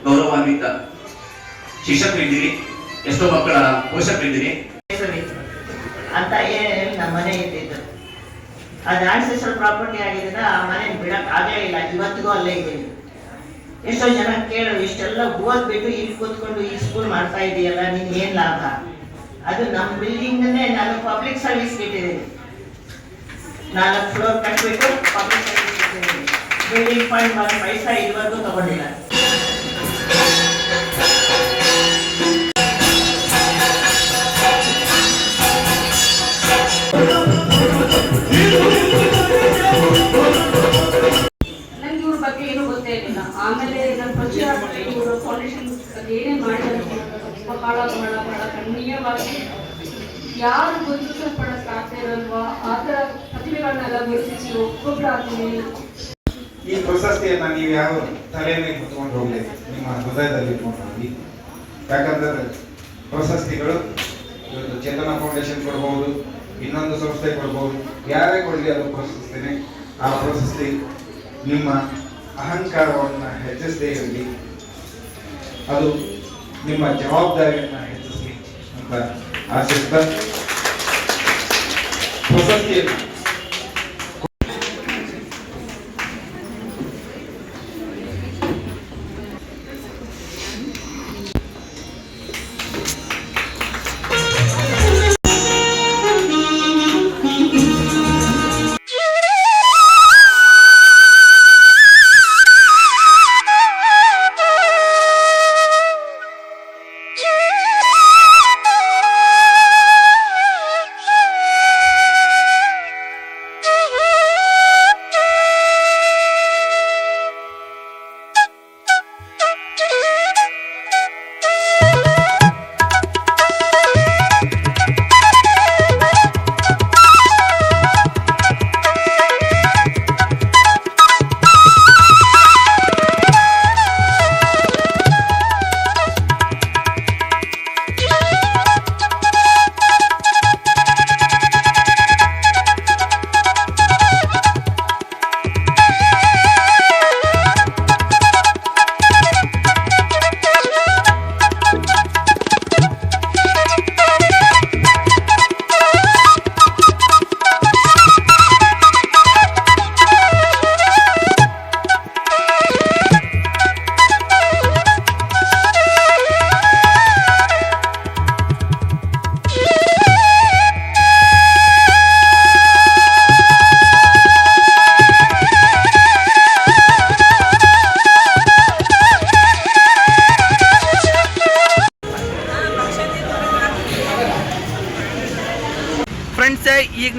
ಗೌರವಾನ್ವಿತ ಶಿಕ್ಷಕರಿದ್ದೀರಿ, ಎಷ್ಟೋ ಮಕ್ಕಳ ಪೋಷಕರಿದ್ದೀರಿ ಅಂತ ಹೇಳಿ ನಮ್ಮ ಮನೆ ಇದ್ದಿದ್ದು. ಅದು ಆನ್ಸೆಸ್ಟ್ರಲ್ ಪ್ರಾಪರ್ಟಿ ಆಗಿದ್ರೆ ಆ ಮನೆ ಬಿಡಕ್ ಆಗಲೇ ಇಲ್ಲ. ಇವತ್ತಿಗೂ ಅಲ್ಲೇ ಇದ್ದೀನಿ. ಎಷ್ಟೋ ಜನ ಕೇಳೋರು, ಇಷ್ಟೆಲ್ಲ ಓದ್ಬಿಟ್ಟು ಇಲ್ಲಿ ಕೂತ್ಕೊಂಡು ಈ ಸ್ಕೂಲ್ ಮಾಡ್ತಾ ಇದೆಯಲ್ಲ, ನಿನ್ ಏನ್ ಲಾಭ? ಅದು ನಮ್ಮ ಬಿಲ್ಡಿಂಗ್ನೇ ನಾನು ಪಬ್ಲಿಕ್ ಸರ್ವಿಸ್ ಇಟ್ಟಿದ್ದೀನಿ. 4 ಫ್ಲೋರ್ ಕಟ್ಬಿಟ್ಟು ಪಬ್ಲಿಕ್ ಸರ್ವಿಸ್ ಇಟ್ಟಿದ್ದೀನಿ. ಬಿಲ್ಡಿಂಗ್ ಫಂಡ್ 1 ಪೈಸಾ ಇದುವರೆಗೂ ತಗೊಂಡಿಲ್ಲ. ನಂಗೆ ಇವ್ರ ಬಗ್ಗೆ ಏನೂ ಗೊತ್ತೇ ಇರಲಿಲ್ಲ. ಆಮೇಲೆ ನನ್ನ ಪರಿಚಯ ಇವರು ಫೌಂಡೇಶನ್ ಏನೇನು ಮಾಡಿದ್ದಾರೆ ಬಹಳ ಬಹಳ ಬಹಳ ಕಣ್ಣೀಯವಾಗಿ ಯಾರು ಗುರುತಿಸಲ್ಪಡಕ್ಕಾಗ್ತಾ ಇರಲ್ವಾ ಆ ಥರ ಪ್ರತಿಭೆಗಳನ್ನೆಲ್ಲ ಗುರುತಿಸಿ ಒಬ್ಬೊಬ್ಬರಾಗ್ತೀನಿ. ಈ ಪ್ರಶಸ್ತಿಯನ್ನ ನೀವು ಯಾವ ತಲೆ ಮೇಲೆ ಹೊತ್ಕೊಂಡು ಹೋಗ್ಲಿ, ನಿಮ್ಮ ಹೃದಯದಲ್ಲಿ ಇಟ್ಕೊಂಡು ಹೋಗಿ. ಯಾಕಂದ್ರೆ ಪ್ರಶಸ್ತಿಗಳು ಇವತ್ತು ಚೇತನ ಫೌಂಡೇಶನ್ ಕೊಡ್ಬೋದು, ಇನ್ನೊಂದು ಸಂಸ್ಥೆ ಕೊಡ್ಬೋದು, ಯಾರೇ ಕೊಡಲಿ ಅದು ಪ್ರಶಸ್ತಿನೇ. ಆ ಪ್ರಶಸ್ತಿ ನಿಮ್ಮ ಅಹಂಕಾರವನ್ನು ಹೆಚ್ಚಿಸದೇ ಇರಲಿ, ಅದು ನಿಮ್ಮ ಜವಾಬ್ದಾರಿಯನ್ನು ಹೆಚ್ಚಿಸಲಿ ಅಂತ ಆಶಿಸ್ತಾ ಪ್ರಶಸ್ತಿಯನ್ನು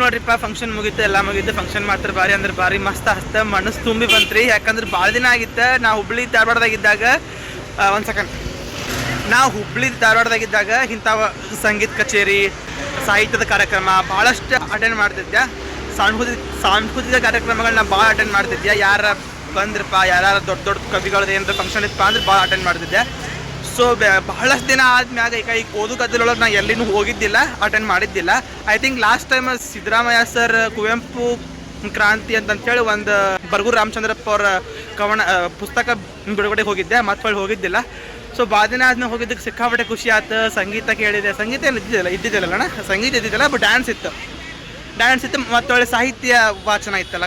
ನೋಡ್ರಿಪ್ಪ, ಫಂಕ್ಷನ್ ಮುಗೀತು, ಎಲ್ಲ ಮುಗೀತು. ಫಂಕ್ಷನ್ ಮಾತ್ರ ಭಾರಿ ಅಂದ್ರೆ ಭಾರಿ ಮಸ್ತ್ ಹಸ್ತ ಮನಸ್ಸು ತುಂಬಿ ಬಂತ್ರಿ. ಯಾಕಂದ್ರೆ ಭಾಳ ದಿನ ಆಗಿತ್ತು. ನಾವು ಹುಬ್ಳಿ ಧಾರವಾಡದಾಗಿದ್ದಾಗ ಒಂದು ಸೆಕೆಂಡ್, ನಾವು ಹುಬ್ಳಿ ಧಾರವಾಡದಾಗಿದ್ದಾಗ ಇಂಥ ಸಂಗೀತ ಕಚೇರಿ, ಸಾಹಿತ್ಯದ ಕಾರ್ಯಕ್ರಮ ಭಾಳಷ್ಟು ಅಟೆಂಡ್ ಮಾಡ್ತಿದ್ದೆ. ಸಾಂಸ್ಕೃತಿಕ ಕಾರ್ಯಕ್ರಮಗಳನ್ನ ಭಾಳ ಅಟೆಂಡ್ ಮಾಡ್ತಿದ್ದೆ. ಯಾರ ಬಂದ್ರಪ್ಪ, ಯಾರು ದೊಡ್ಡ ದೊಡ್ಡ ಕವಿಗಳದ್ದು ಏನಾದ್ರು ಫಂಕ್ಷನ್ ಇತ್ತಪ್ಪ ಅಂದ್ರೆ ಭಾಳ ಅಟೆಂಡ್ ಮಾಡ್ತಿದ್ದೆ. ಸೊ ಬಹಳಷ್ಟು ದಿನ ಆದ್ಮ್ಯಾಗ ಈಗ ಓದು ಗದ್ದಲೊಳಗೆ ನಾನು ಎಲ್ಲಿನೂ ಹೋಗಿದ್ದಿಲ್ಲ, ಅಟೆಂಡ್ ಮಾಡಿದ್ದಿಲ್ಲ. I think last time Siddaramaiah sir Kuvempu Kranti ಅಂತಂತೇಳಿ ಒಂದು ಬರ್ಗೂರು ರಾಮಚಂದ್ರಪ್ಪ ಅವರ ಪುಸ್ತಕ ಬಿಡುಗಡೆಗೆ ಹೋಗಿದ್ದೆ, ಮತ್ತೆ ಹೋಗಿದ್ದಿಲ್ಲ. ಸೊ ಭಾಳ ದಿನ ಆದ್ಮೇಲೆ ಹೋಗಿದ್ದಕ್ಕೆ ಸಿಕ್ಕಾಪಟ್ಟೆ ಖುಷಿ ಆಯ್ತು. ಸಂಗೀತ ಕೇಳಿದೆ, ಸಂಗೀತ ಏನು ಇದ್ದಿದ್ದಿಲ್ಲಣ್ಣ, ಸಂಗೀತ ಇದ್ದಿದ್ದಿಲ್ಲ, ಬಟ್ ಡ್ಯಾನ್ಸ್ ಇತ್ತು. ಮತ್ತೊಳ್ಳೆ ಸಾಹಿತ್ಯ ವಾಚನ ಇತ್ತಲ್ಲ,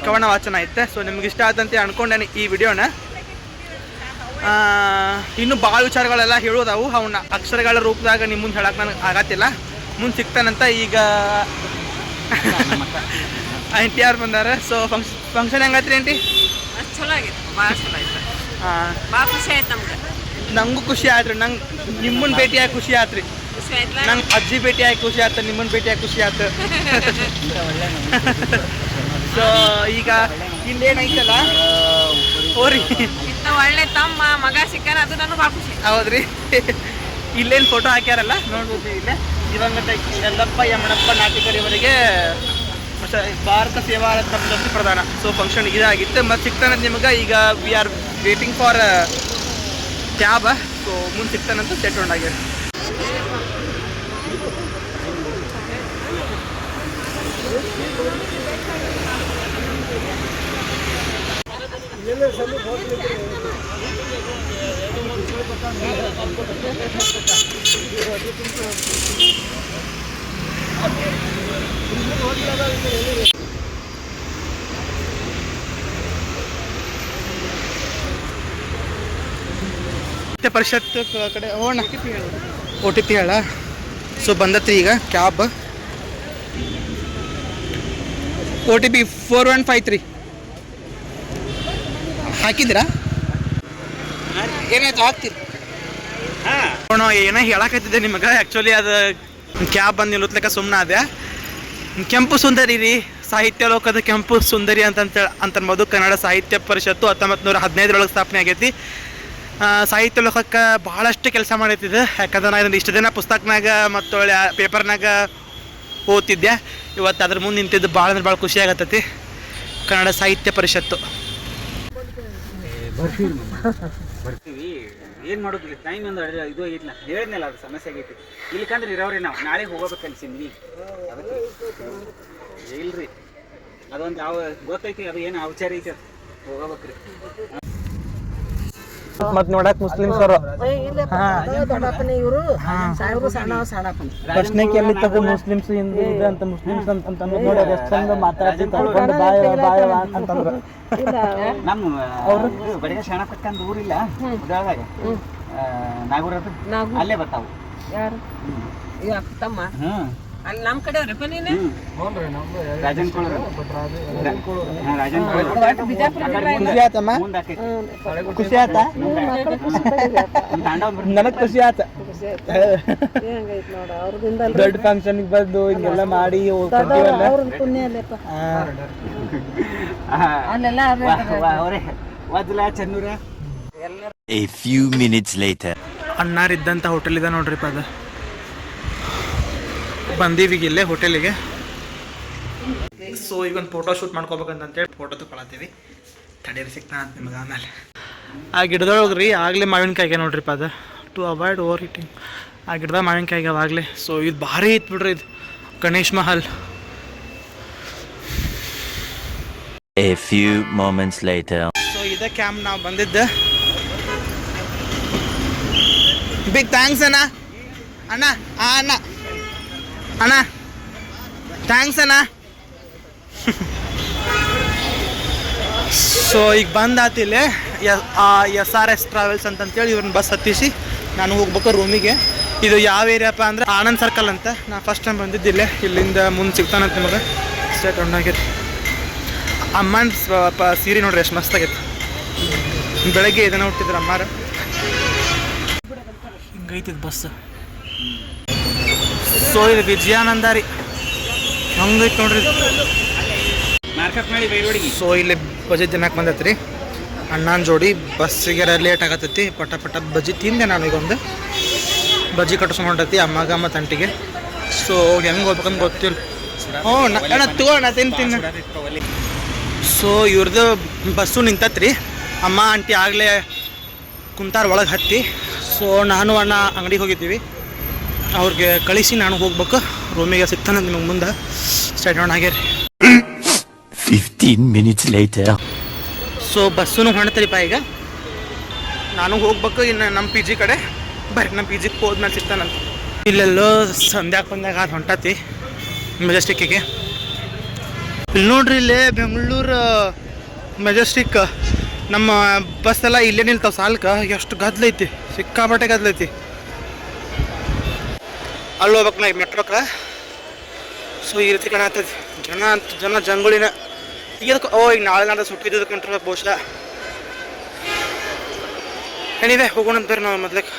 ಕವನ ವಾಚನ ಇತ್ತು. ಸೊ ನಿಮ್ಗೆ ಇಷ್ಟ ಆದಂತೆ ಅನ್ಕೊಂಡೇನೆ ಈ ವಿಡಿಯೋನ. ಇನ್ನೂ ಭಾಳ ವಿಚಾರಗಳೆಲ್ಲ ಹೇಳೋದವು, ಅವನ್ನ ಅಕ್ಷರಗಳ ರೂಪದಾಗ ನಿಮ್ಮ ಮುಂದೆ ಹೇಳಕ್ಕೆ ನನಗೆ ಆಗತ್ತಿಲ್ಲ. ಮುಂದೆ ಸಿಗ್ತಾನಂತ ಈಗ NTR ಬಂದಾರ. ಸೊ ಫಂಕ್ಷನ್ ಹೆಂಗೈತ್ರಿ ಆಂಟಿ? ಚಲೋ ಆಗಿತ್ತು, ಭಾಳ ಚಲೋ ಆಯ್ತು. ಭಾಳ ಖುಷಿ ಆಯ್ತು ನಮ್ಗೆ. ನಂಗೂ ಖುಷಿ ಆಯ್ತು. ನಂಗೆ ನಿಮ್ಮನ್ನ ಭೇಟಿಯಾಗಿ ಖುಷಿ ಆಯ್ತು ರೀ. ಖುಷಿ ಆಯ್ತು. ನಂಗೆ ಅಜ್ಜಿ ಭೇಟಿಯಾಗಿ ಖುಷಿ ಆಯ್ತು, ನಿಮ್ಮನ್ನ ಭೇಟಿಯಾಗಿ ಖುಷಿ ಆಯ್ತು. ಸೊ ಈಗ ಇಲ್ಲೇನೈತಲ್ಲ ಓರಿ, ಇಂಥ ಒಳ್ಳೆ ತಮ್ಮ ಮಗ ಸಿಕ್ಕಾರ, ಅದು ನನಗೆ ಭಾಳ ಖುಷಿ. ಹೌದ್ರಿ. ಇಲ್ಲೇನು ಫೋಟೋ ಹಾಕ್ಯಾರಲ್ಲ ನೋಡ್ಬೋದು. ಇಲ್ಲೇ ದಿವಂಗತ ಯಲ್ಲಪ್ಪ ಯಮಣಪ್ಪ ನಾಟಿಕರಿವರಿಗೆ ಭಾರತ ಸೇವಾ ರತ್ನ ಪ್ರಶಸ್ತಿ ಪ್ರದಾನ. ಸೊ ಫಂಕ್ಷನ್ ಇದಾಗಿತ್ತು. ಮತ್ತು ಸಿಗ್ತಾನೆ ನಿಮ್ಗೆ. ಈಗ we are waiting for cab. So ಮುಂದೆ ಸಿಗ್ತಾನಂತ ಸೆಟ್ ಆಗ್ಯಾರ. ಪರಿಷತ್ ಕಡೆ ಹೋಗೋಣ. OTP ಹೇಳ. ಸೊ ಬಂದತ್ರಿ ಈಗ ಕ್ಯಾಬ್. OTP 4153 ಹಾಕಿದ್ರಾ? ಏನಾಯ್ತು ಹಾಕ್ತೀರಿ? ಹಾಂ ಏನೋ ಹೇಳಕತ್ತಿದ್ದೆ ನಿಮಗೆ. ಆ್ಯಕ್ಚುಲಿ ಅದು ಕ್ಯಾಬ್ ಬಂದು ನಿಲ್ಲುತ್ತಲಕ್ಕ ಸುಮ್ಮನೆ ಅದೇ. ಕೆಂಪು ಸುಂದರಿ ರೀ, ಸಾಹಿತ್ಯ ಲೋಕದ ಕೆಂಪು ಸುಂದರಿ ಅಂತನ್ಬೋದು. ಕನ್ನಡ ಸಾಹಿತ್ಯ ಪರಿಷತ್ತು 1915 ಸ್ಥಾಪನೆ ಆಗೈತಿ. ಸಾಹಿತ್ಯ ಲೋಕಕ್ಕೆ ಭಾಳಷ್ಟು ಕೆಲಸ ಮಾಡೈತಿದ್ದು. ಯಾಕಂದ್ರೆ ನಾನು ಇದನ್ನು ಇಷ್ಟು ದಿನ ಪುಸ್ತಕನಾಗ ಮತ್ತು ಪೇಪರ್ನಾಗ ಓದ್ತಿದ್ದೆ. ಇವತ್ತು ಅದ್ರ ಮುಂದೆ ನಿಂತಿದ್ದು ಭಾಳ ಅಂದ್ರೆ ಭಾಳ ಖುಷಿ ಆಗತ್ತೈತಿ. ಕನ್ನಡ ಸಾಹಿತ್ಯ ಪರಿಷತ್ತು ಬರ್ತೀವಿ. ಏನು ಮಾಡೋದಿಲ್ಲ, ಟೈಮ್ ಒಂದು ಇದು ಆಗಿಲ್ಲ. ಹೇಳಿದ್ನಲ್ಲ, ಅದು ಸಮಸ್ಯೆ ಆಗೈತಿ. ಇಲ್ಲಿಕಂದ್ರೆ ಇರೋವ್ರಿ ನಾವು ನಾಳೆ ಹೋಗೋಬೇಕು ಕಲಿಸಿದ್ವಿ. ಅದಕ್ಕೆ ಇಲ್ರಿ, ಅದೊಂದು ಯಾವ ಗೊತ್ತೈತಿ, ಅದು ಏನು ಔಚಾರ ಐತಿ, ಅದು ಹೋಗಬೇಕ್ರಿ. ಮತ್ತು ನೋಡಕ್ ಮುಸ್ಲಿಮ್ಸ್ ಅವರು ಪ್ರಶ್ನೆಗೆ ಎಲ್ಲಿ ತಗೋ ಮುಸ್ಲಿಮ್ಸ್ ಹಿಂದೂ ಇದೆ ಅಂತ ಮುಸ್ಲಿಮ್ಸ್ ಅಂತ ನೋಡಿ ಎಷ್ಟು ಚಂದ ಮಾತಾಡ್ತಿ ತಗೊಂಡು ಬಾಯ ಅಂತಂದ್ರು. ನಮ್ಮ ಅವರು ಬಡಿಗ ಶರಣಪಟ್ಟಂದು ಊರಿಲ್ಲ ಉದಾಳದಾಗ ನಾಗೂರ ಅಲ್ಲೇ ಬರ್ತಾವು. ಯಾರು ತಮ್ಮ? ಅಲ್ಲಿ ನಮ್ಮ ಕಡೆ ಅವ್ರಪ್ಪ ನೀನು? ರಾಜನ್ ಕೊಳರು. ಖುಷಿ ಆಯ್ತಾ? ನನಗೆ ಖುಷಿ ಆಯ್ತ. ದೊಡ್ಡ ಫಂಕ್ಷನ್ಗೆ ಬಂದು ಹಿಂಗೆಲ್ಲ ಮಾಡಿ A few minutes later. ಅಣ್ಣಾರಿದ್ದಂಥ ಹೋಟೆಲ್ ಇದೆ ನೋಡ್ರಿಪ್ಪ. ಅದು ಬಂದೀವಿಗೆ ಇಲ್ಲೇ ಹೋಟೆಲಿಗೆ. ಸೊ ಈಗ ಒಂದು ಫೋಟೋ ಶೂಟ್ ಮಾಡ್ಕೋಬೇಕಂತೇಳಿ ಫೋಟೋ ತಗೊಳತ್ತೀವಿ. ತಡೀರಿ ಸಿಗ್ತಾನ ಅಂತ ನಿಮಗೆ ಆಮೇಲೆ. ಆ ಗಿಡದೊಳಗೆ ರೀ ಆಗಲೇ ಮಾವಿನಕಾಯಿಗೆ ನೋಡ್ರಿಪ್ಪ. ಅದು ಟು ಅವಾಯ್ಡ್ ಓವರ್ ಹೀಟಿಂಗ್. ಆ ಗಿಡದ ಮಾವಿನಕಾಯಿಗೆ ಅವಾಗಲೇ. ಸೊ ಇದು ಭಾರಿ ಇತ್ತು ಬಿಡ್ರಿ. ಇದು Ganesh Mahal. A few moments later. So ಇದೇ ಕ್ಯಾಂಪ್ ನಾವು ಬಂದಿದ್ದೆ. ಬಿಗ್ ಥ್ಯಾಂಕ್ಸ್ ಅಣ್ಣ. ಅಣ್ಣ ಅಣ್ಣ ಅಣ್ಣ ಥ್ಯಾಂಕ್ಸ್ ಅಣ್ಣ. ಸೊ ಈಗ ಬಂದಾತಿಲ್ಲ SRS ಟ್ರಾವೆಲ್ಸ್ ಅಂತಂತೇಳಿ ಇವ್ರನ್ನ ಬಸ್ ಹತ್ತಿಸಿ ನಾನು ಹೋಗ್ಬೇಕು ರೂಮಿಗೆ. ಇದು ಯಾವ ಏರಿಯಾಪ್ಪ ಅಂದ್ರೆ ಆನಂದ್ ಸರ್ಕಲ್ ಅಂತ. ನಾನು ಫಸ್ಟ್ ಟೈಮ್ ಬಂದಿದ್ದಿಲ್ಲ. ಇಲ್ಲಿಂದ ಮುಂದೆ ಸಿಗ್ತಾನಂತ ನಿಮಗೆ. ಸ್ಟೇಟ್ ಆಗೈತಿ. ಅಮ್ಮನ ಸೀರೆ ನೋಡ್ರಿ ಎಷ್ಟು ಮಸ್ತಾಗೈತಿ. ಬೆಳಗ್ಗೆ ಇದನ್ನ ಹುಟ್ಟಿದ್ರು ಅಮ್ಮಾರ. ಹಿಂಗೈತಿದ್ ಬಸ್. ಸೊ ಇದು ವಿಜಯಾನಂದ ರೀ. ಹಂಗೈತೆ ನೋಡ್ರಿ. ಮಾರ್ಕಪ್ ಮಾಡಿ ಬೈರೋಡಿಗೆ. ಸೊ ಇಲ್ಲಿ ಬಜಿ ತಿನ್ನಕ್ಕೆ ಬಂದೈತೆ ರೀ ಅಣ್ಣನ ಜೋಡಿ. ಬಸ್ಸಿಗೆ ಲೇಟ್ ಆಗತ್ತೈತಿ. ಪಟ ಪಟ ಬಜ್ಜಿ ತಿಂದೆ ನಾನು. ಈಗ ಒಂದು ಬಜ್ಜಿ ಕಟ್ಟಿಸ್ಕೊಂಡೈತಿ ಅಮ್ಮಗೆ ಮತ್ತು ಅಂಟಿಗೆ. ಸೊ ಹೆಂಗೆ ಹೋಗ್ಬೇಕಂತ ಗೊತ್ತಿಲ್ಲ. ಹ್ಞೂ ಅಣ್ಣ ತಗೋಣ ತಿಂತೀನಿ. ಸೊ ಇವ್ರದ್ದು ಬಸ್ಸು ನಿಂತತ್ರಿ. ಅಮ್ಮ ಆಂಟಿ ಆಗಲೇ ಕುಂತಾರ ಒಳಗೆ ಹತ್ತಿ. ಸೊ ನಾನು ಅಣ್ಣ ಅಂಗಡಿಗೆ ಹೋಗಿದ್ದೀವಿ. ಅವ್ರಿಗೆ ಕಳಿಸಿ ನಾನು ಹೋಗ್ಬೇಕು ರೂಮಿಗೆ. ಸಿಗ್ತಾನೆ ನಿಮಗೆ ಮುಂದೆ. ಸ್ಟಾರ್ಟ್ ಆನ್ ಆಗ್ಯಾರ. 15 minutes later. ಸೊ ಬಸ್ಸೂ ಹೊಣ್ತರಿಪ್ಪ. ಈಗ ನಾನು ಹೋಗ್ಬೇಕು ಇನ್ನು ನಮ್ಮ ಪಿ ಜಿ ಕಡೆ. ಬರ್ರಿ ನಮ್ಮ ಪಿ ಜಿಗೆ ಹೋದ್ಮೇಲೆ ಸಿಗ್ತಾನಂತ. ಇಲ್ಲೆಲ್ಲೋ ಸಂಧ್ಯಾಗ ಬಂದಾಗ ಅದು ಹೊಂಟತಿ ಮೆಜೆಸ್ಟಿಕ್ಕಿಗೆ. ಇಲ್ಲಿ ನೋಡ್ರಿ, ಇಲ್ಲೇ ಬೆಂಗಳೂರು ಮೆಜೆಸ್ಟಿಕ್ ನಮ್ಮ ಬಸ್ ಎಲ್ಲ ಇಲ್ಲೇ ನಿಲ್ತಾವೆ ಸಾಲ್ಕ. ಎಷ್ಟು ಗದ್ಲೈತಿ, ಸಿಕ್ಕಾಪಟ್ಟೆ ಗದ್ಲೈತಿ. ಅಲ್ಲಿ ಹೋಗ್ಬೇಕು ನಾ ಮೆಟ್ರೋಕ್ಕೆ. ಸೊ ಈ ರೀತಿ ಕಾಣತ್ತೈತಿ. ಜನ ಜಂಗುಳಿನ. ಈಗ ಈಗ ನಾಳೆ ನಾಳೆ ಸುಟ್ಟಿದ್ದು ಕಂಟ್ರೋಲ್ ಬಹುಶಃ. ಏನಿದೆ ಹೋಗೋಣ ಅಂತ ನಾವು ಮೊದ್ಲಕ್ಕೆ.